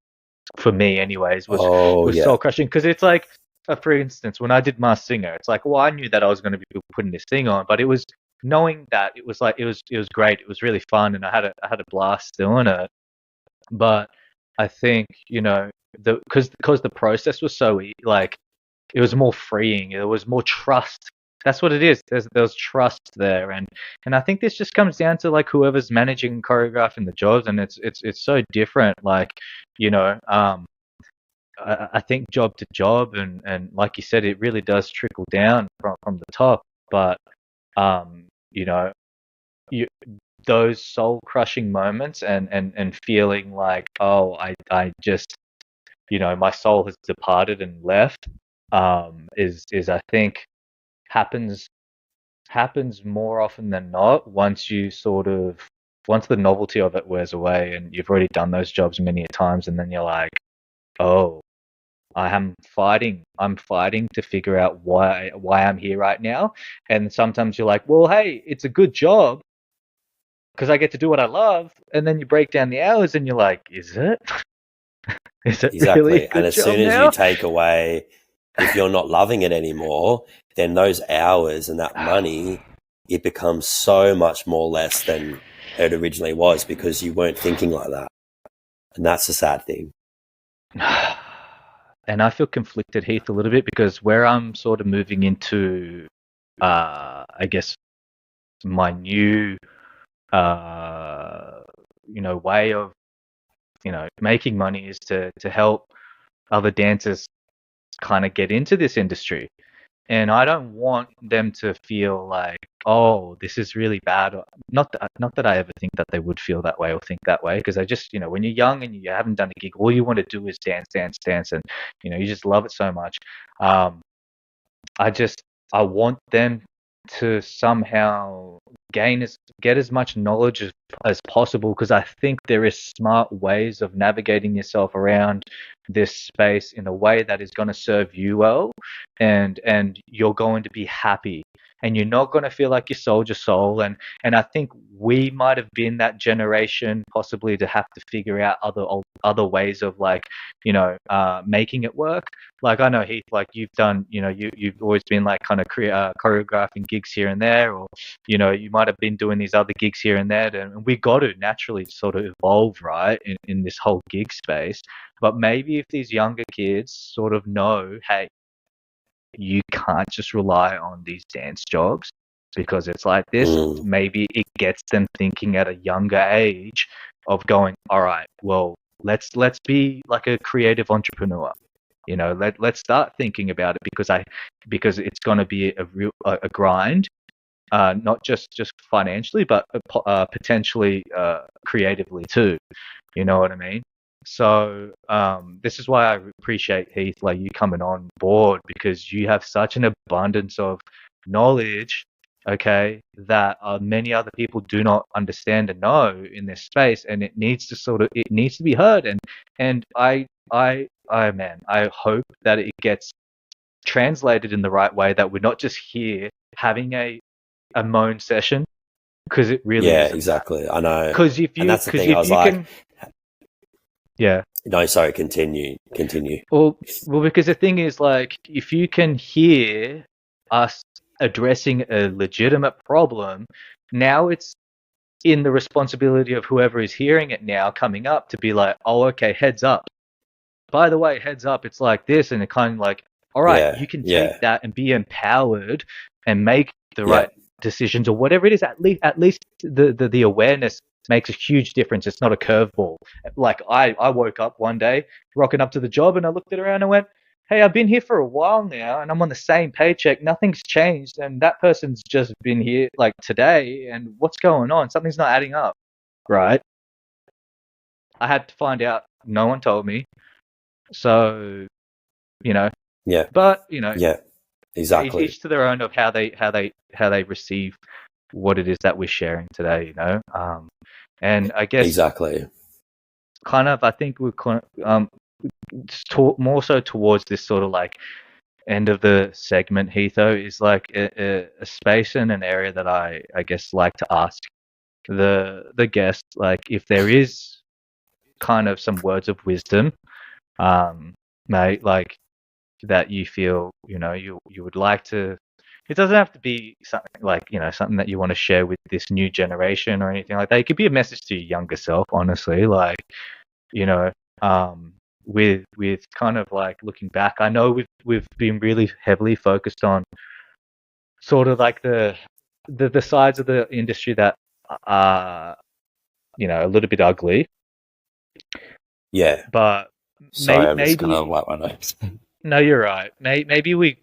for me anyways, was soul crushing. Because it's like, for instance, when I did Masked Singer, it's like, well, I knew that I was going to be putting this thing on, but it was knowing that it was like it was great, it was really fun, and I had a blast doing it. But I think because the process was so like it was more freeing, there was more trust. That's what it is. There's trust there, and I think this just comes down to like whoever's managing and choreographing the jobs, and it's so different. Like, I think job to job, and like you said, it really does trickle down from the top. But you know, you those soul crushing moments and feeling like, oh, I just, my soul has departed and left, is I think happens more often than not once the novelty of it wears away and you've already done those jobs many times, and then you're like, oh, I'm fighting to figure out why I'm here right now. And sometimes you're like, well, hey, it's a good job because I get to do what I love. And then you break down the hours and you're like, is it? Is it Exactly. really a good And as job soon as now? you take away, if you're not loving it anymore, then those hours and that money, it becomes so much more less than it originally was because you weren't thinking like that. And that's the sad thing. And I feel conflicted, Heath, a little bit because where I'm sort of moving into, I guess, my new, way of, making money is to help other dancers kind of get into this industry. And I don't want them to feel like, oh, this is really bad. Not that I ever think that they would feel that way or think that way, because I just, when you're young and you haven't done a gig, all you want to do is dance, dance, dance, and you just love it so much. I want them to somehow get as much knowledge as possible, because I think there is smart ways of navigating yourself around this space in a way that is going to serve you well, and you're going to be happy, and you're not going to feel like you sold your soul. And I think we might have been that generation possibly to have to figure out other ways of making it work. Like I know, Heath, like you've done, you've always been like kind of choreographing gigs here and there, or you might have been doing these other gigs here and there, and we got to naturally sort of evolve, right, in this whole gig space. But maybe if these younger kids sort of know, hey, you can't just rely on these dance jobs because it's like this, maybe it gets them thinking at a younger age of going, all right, well, let's be like a creative entrepreneur. Let's start thinking about it, because it's going to be a grind, not just financially, but potentially creatively too. You know what I mean? So this is why I appreciate, Heath, like you coming on board, because you have such an abundance of knowledge, okay, that many other people do not understand and know in this space, and it needs to be heard. And I hope that it gets translated in the right way, that we're not just here having a moan session, because it really isn't exactly that. I know, because if you and that's the thing. I was like, yeah. No, sorry. Continue. Well, because the thing is, like, if you can hear us addressing a legitimate problem, now it's in the responsibility of whoever is hearing it now coming up to be like, oh, okay, heads up. By the way, heads up, it's like this, and it kind of like, all right, you can take that and be empowered and make the right decisions or whatever it is. At least the awareness makes a huge difference. It's not a curveball. Like I woke up one day rocking up to the job and I looked around and went, hey, I've been here for a while now and I'm on the same paycheck. Nothing's changed. And that person's just been here like today. And what's going on? Something's not adding up. Right. I had to find out. No one told me. So, Yeah. But, Yeah. Exactly. Each to their own of how they receive what it is that we're sharing today, and I guess exactly, kind of, I think we're kind of talk more so towards this sort of like end of the segment, Heatho, is like a space and an area that I guess like to ask the guest, like if there is kind of some words of wisdom, mate, like that you feel, you would like to. It doesn't have to be something like, something that you want to share with this new generation or anything like that. It could be a message to your younger self, honestly. Like, you know, with kind of like looking back, I know we've been really heavily focused on sort of like the sides of the industry that are, a little bit ugly, Yeah. but Sorry, I'm just maybe gonna wipe my nose. no, you're right. Maybe we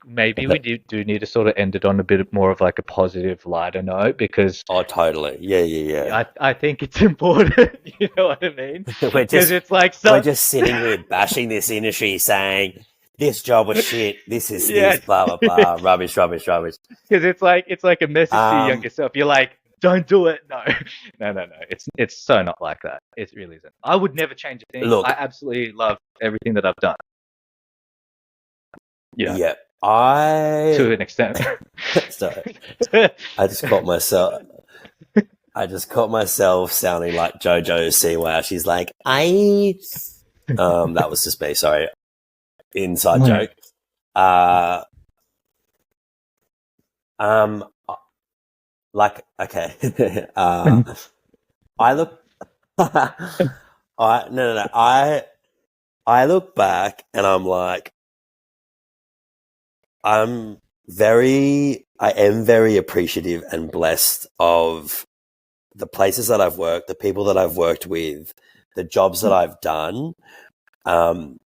do need to sort of end it on a bit more of like a positive, lighter note, because Oh, totally. Yeah. I think it's important. You know what I mean? We're Because just it's like we're just sitting here bashing this industry, saying this job was shit. This is this blah blah blah rubbish. Because it's like a message to your younger self. You're like, don't do it. No, no. It's so not like that. It really isn't. I would never change a thing. Look, I absolutely love everything that I've done. Yeah, to an extent. Sorry, I just caught myself sounding like JoJo Siwa. She's like, that was just me. Sorry, inside joke. Like, okay. I look. I look back and I'm like, I am very appreciative and blessed of the places that I've worked, the people that I've worked with, the jobs that I've done. And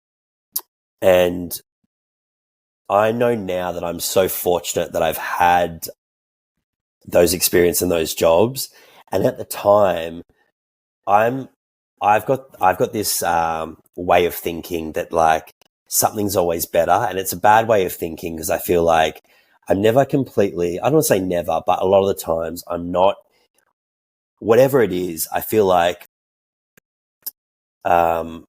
I know now that I'm so fortunate that I've had those experiences and those jobs. And at the time, I've got this way of thinking that like something's always better, and it's a bad way of thinking because I feel like I'm never completely, I don't want to say never, but a lot of the times I'm not, whatever it is, I feel like, oh,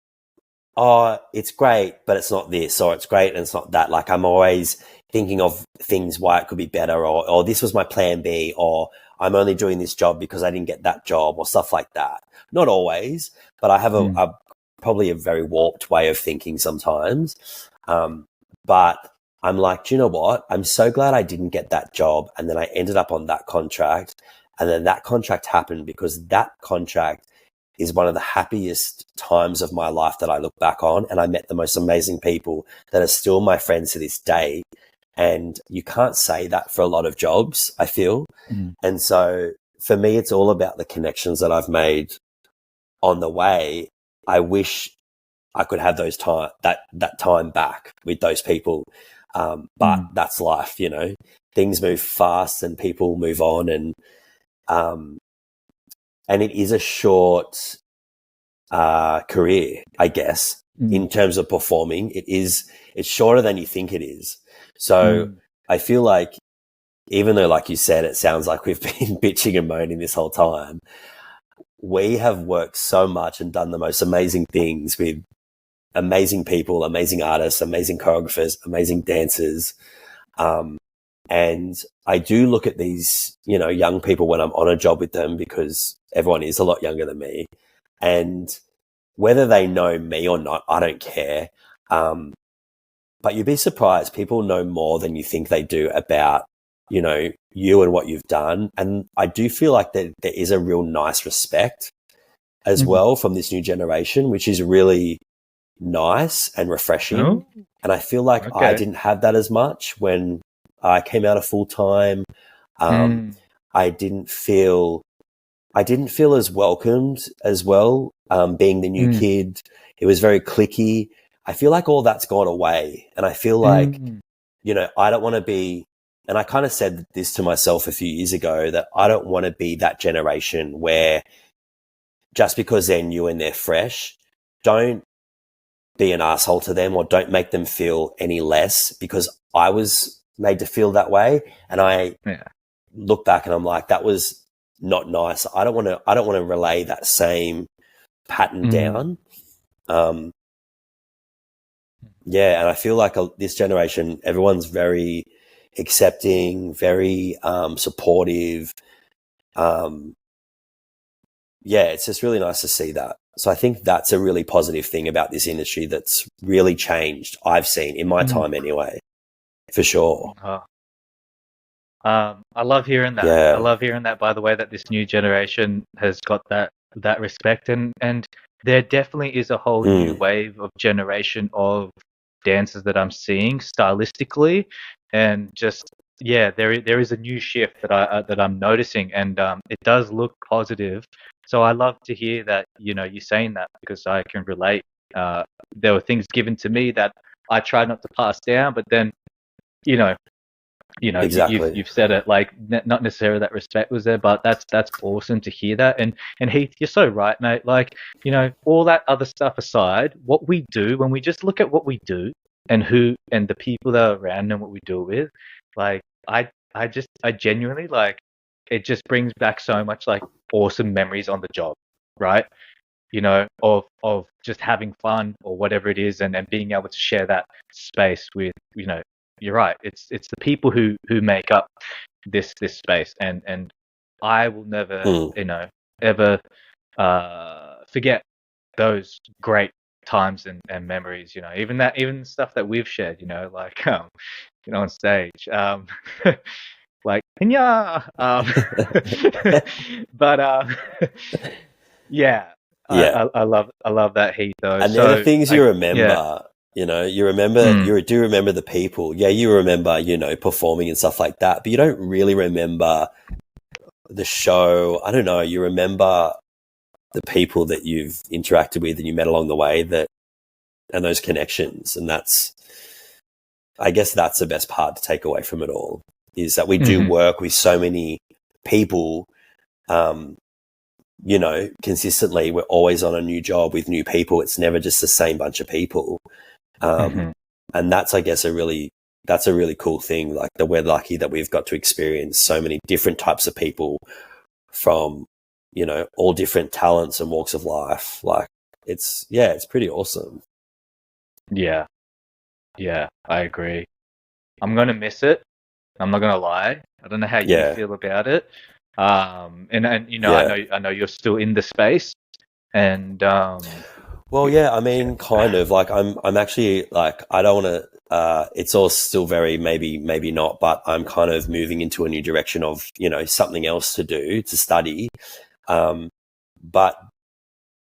it's great, but it's not this, or it's great and it's not that. Like I'm always thinking of things why it could be better, or this was my plan B, or I'm only doing this job because I didn't get that job, or stuff like that. Not always, but I have a probably a very warped way of thinking sometimes. But I'm like, do you know what? I'm so glad I didn't get that job. And then I ended up on that contract. And then that contract happened because that contract is one of the happiest times of my life that I look back on. And I met the most amazing people that are still my friends to this day. And you can't say that for a lot of jobs, I feel. And so for me, it's all about the connections that I've made on the way. I wish I could have that time back with those people. But that's life, things move fast and people move on, and it is a short career, I guess, in terms of performing. It's shorter than you think it is. So I feel like, even though, like you said, it sounds like we've been bitching and moaning this whole time, we have worked so much and done the most amazing things with amazing people, amazing artists, amazing choreographers, amazing dancers. And I do look at these, young people when I'm on a job with them, because everyone is a lot younger than me. And whether they know me or not, I don't care. But you'd be surprised. People know more than you think they do about, you and what you've done. And I do feel like there is a real nice respect as well from this new generation, which is really nice and refreshing. And I feel like I didn't have that as much when I came out of full time. I didn't feel as welcomed as well, being the new kid. It was very cliquey. I feel like all that's gone away. And I feel like, I don't want to be, and I kind of said this to myself a few years ago, that I don't want to be that generation where just because they're new and they're fresh, don't be an asshole to them or don't make them feel any less, because I was made to feel that way. And I look back and I'm like, that was not nice. I don't want to relay that same pattern down. And I feel like this generation, everyone's very accepting, very supportive. It's just really nice to see that. I think that's a really positive thing about this industry that's really changed. I've seen in my time anyway, for sure. I love hearing that. Yeah. I love hearing that, by the way, that this new generation has got that respect, and there definitely is a whole new wave of generation of dancers that I'm seeing stylistically, and just there is a new shift that I'm noticing, and it does look positive. So I love to hear that you're saying that, because I can relate. There were things given to me that I tried not to pass down, but then you know Exactly. you've said it, like not necessarily that respect was there, but that's awesome to hear that. And Heath, you're so right, mate. Like, all that other stuff aside, what we do, when we just look at what we do and the people that are around and what we do with, like I genuinely, like, it just brings back so much like awesome memories on the job, right? Of just having fun or whatever it is, and being able to share that space with, you're right. It's the people who make up this space, and I will never, ever forget those great times and memories. Even stuff that we've shared. Like on stage. Like yeah. But yeah. Yeah. I love that, Heath, though. And so they're the things you remember. Yeah. You do remember the people. Yeah, you remember, performing and stuff like that, but you don't really remember the show. I don't know. You remember the people that you've interacted with and you met along the way, and those connections. And I guess that's the best part to take away from it all, is that we do work with so many people, consistently. We're always on a new job with new people. It's never just the same bunch of people. And that's, I guess, a really cool thing. Like, that we're lucky that we've got to experience so many different types of people from, all different talents and walks of life. Like, it's pretty awesome. Yeah, I agree. I'm going to miss it. I'm not going to lie. I don't know how you feel about it. And I know you're still in the space, and well, yeah, I mean, kind of. Like, I'm actually, like, I don't want to. It's all still very maybe not, but I'm kind of moving into a new direction of something else to study. But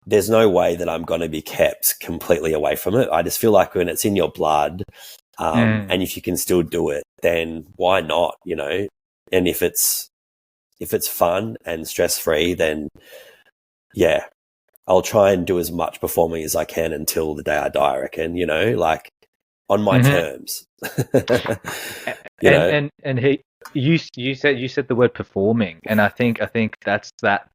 there's no way that I'm going to be kept completely away from it. I just feel like when it's in your blood, and if you can still do it, then why not? And if it's fun and stress free, then yeah. I'll try and do as much performing as I can until the day I die, I reckon, like, on my terms. And you said the word performing, and I think that's that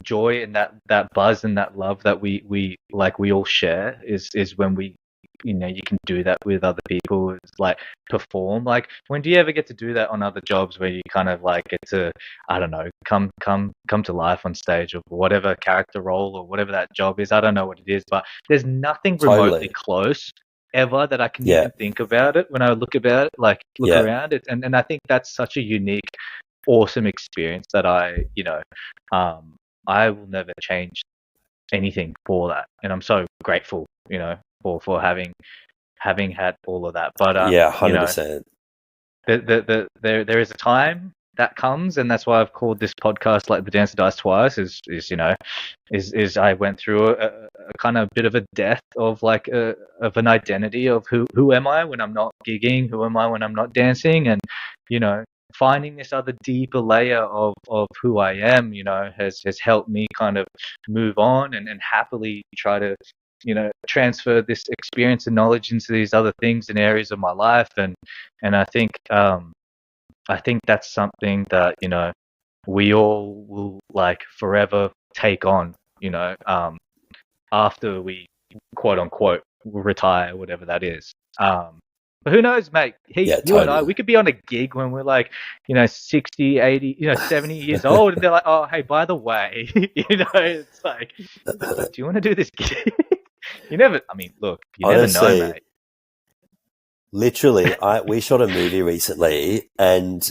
joy and that buzz and that love that we all share is when we you can do that with other people. It's like perform. Like, when do you ever get to do that on other jobs, where you kind of like get to, I don't know, come to life on stage, or whatever character role or whatever that job is? I don't know what it is, but there's nothing remotely close ever that I can even think about it when I look around it. And I think that's such a unique, awesome experience that I will never change anything for that. And I'm so grateful, for having had all of that. But 100%. There is a time that comes, and that's why I've called this podcast like The Dancer Dies Twice. Is I went through a kind of bit of a death of of an identity of who am I when I'm not gigging, who am I when I'm not dancing, and finding this other deeper layer of who I am, has helped me kind of move on and happily try to transfer this experience and knowledge into these other things and areas of my life. And I think that's something that we all will like forever take on, after we quote unquote retire, whatever that is. But who knows, mate? You and I, we could be on a gig when we're like, 60, 80, 70 years old, and they're like, oh, hey, by the way, it's like, do you want to do this gig? You never Honestly, know, mate. Literally, we shot a movie recently, and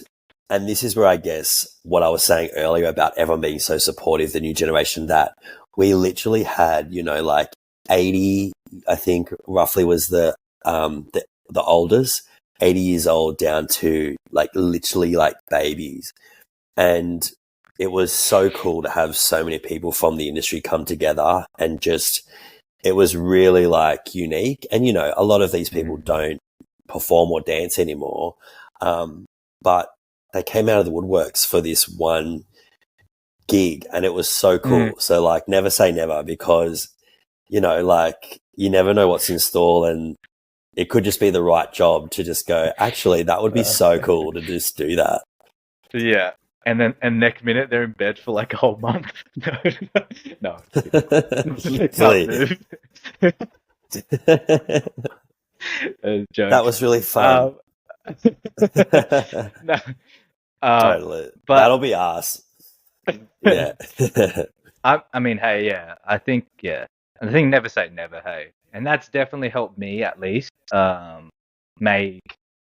this is where I guess what I was saying earlier about everyone being so supportive, the new generation, that we literally had, you know, like 80, I think roughly was the oldest, 80 years old down to like literally like babies. And it was so cool to have so many people from the industry come together, and just, it was really like unique. And, you know, a lot of these people don't perform or dance anymore. But they came out of the woodworks for this one gig, and it was so cool. So like, never say never, because, you know, like, you never know what's in store, and it could just be the right job to just go, actually, that would be so cool to just do that. Yeah. And then, next minute they're in bed for like a whole month. No. Please. That was really fun. No. Totally. But that'll be us. Yeah. I mean, hey, yeah, I think never say never, hey. And that's definitely helped me, at least, make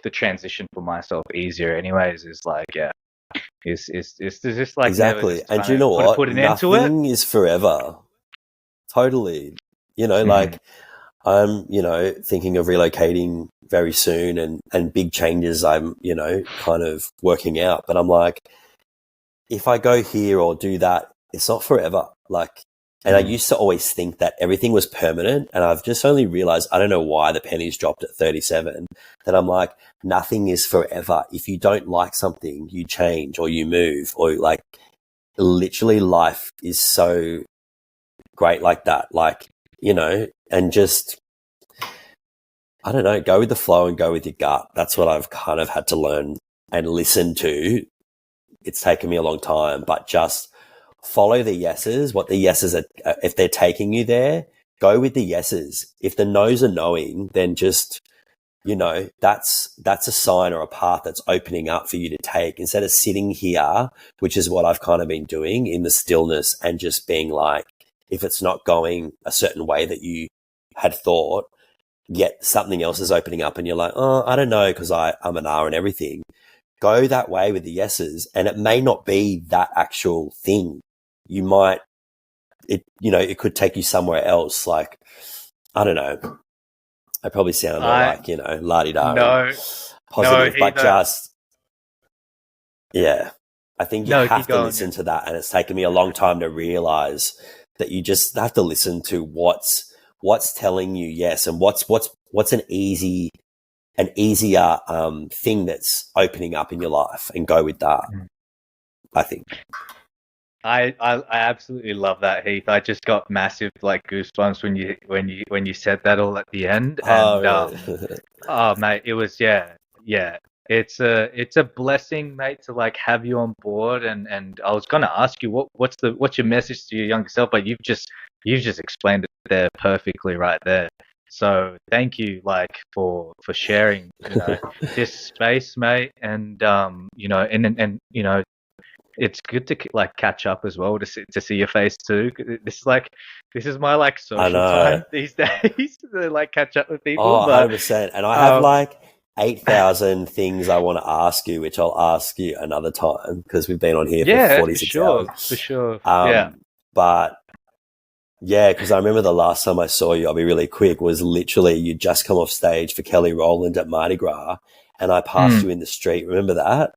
the transition for myself easier anyways, is like, yeah, is just like, exactly. never just And do you know what? put an end to it. Nothing is forever. Totally. You know, like, I'm, you know, thinking of relocating very soon, and big changes I'm, you know, kind of working out. But I'm like, if I go here or do that, it's not forever. Like, and I used to always think that everything was permanent, and I've just only realized, I don't know why the pennies dropped at 37, that I'm like, nothing is forever. If you don't like something, you change or you move, or like, literally life is so great like that. Like, you know, and just, I don't know, go with the flow and go with your gut. That's what I've kind of had to learn and listen to. It's taken me a long time, but just follow the yeses. What the yeses are, if they're taking you there, go with the yeses. If the no's are knowing, then just, you know, that's a sign or a path that's opening up for you to take, instead of sitting here, which is what I've kind of been doing in the stillness, and just being like, if it's not going a certain way that you had thought, yet something else is opening up and you're like, oh, I don't know, because I'm an R and everything. Go that way with the yeses, and it may not be that actual thing. You might, you know, it could take you somewhere else. Like, I don't know. I probably sound all like, you know, la-di-da, positive, but just, yeah. I think you have to listen to that, and it's taken me a long time to realize that you just have to listen to what's telling you yes, and what's an easier thing that's opening up in your life, and go with that. I think. I absolutely love that, Heath. I just got massive like goosebumps when you said that all at the end. And really? oh mate, it was yeah. It's a blessing, mate, to like have you on board. And I was gonna ask you what's your message to your younger self, but you've just explained it there perfectly right there. So thank you, like, for sharing, you know, this space, mate. And you know, and you know, it's good to like catch up as well, to see your face too. This is my like social time these days to like catch up with people. Oh, 100%. And I have like 8,000 things I want to ask you, which I'll ask you another time, because we've been on here for 46 hours. For sure. But yeah, because I remember the last time I saw you, I'll be really quick, was literally you just come off stage for Kelly Rowland at Mardi Gras, and I passed you in the street. Remember that?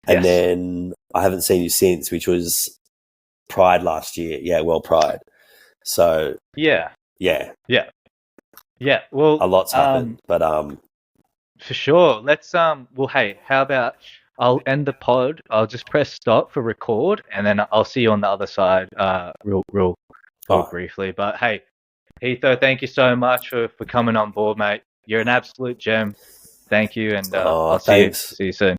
And then I haven't seen you since, which was Pride last year. Yeah, well, Pride. So yeah. Well, a lot's happened, but for sure. Let's well, hey, how about I'll end the pod. I'll just press stop for record, and then I'll see you on the other side, real briefly. But hey, Heatho, thank you so much for coming on board, mate. You're an absolute gem. Thank you, and I'll see you soon.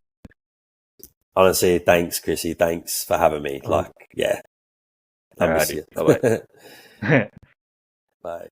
Honestly, thanks, Chrissy. Thanks for having me. Like, yeah. I miss you. Bye-bye. Bye.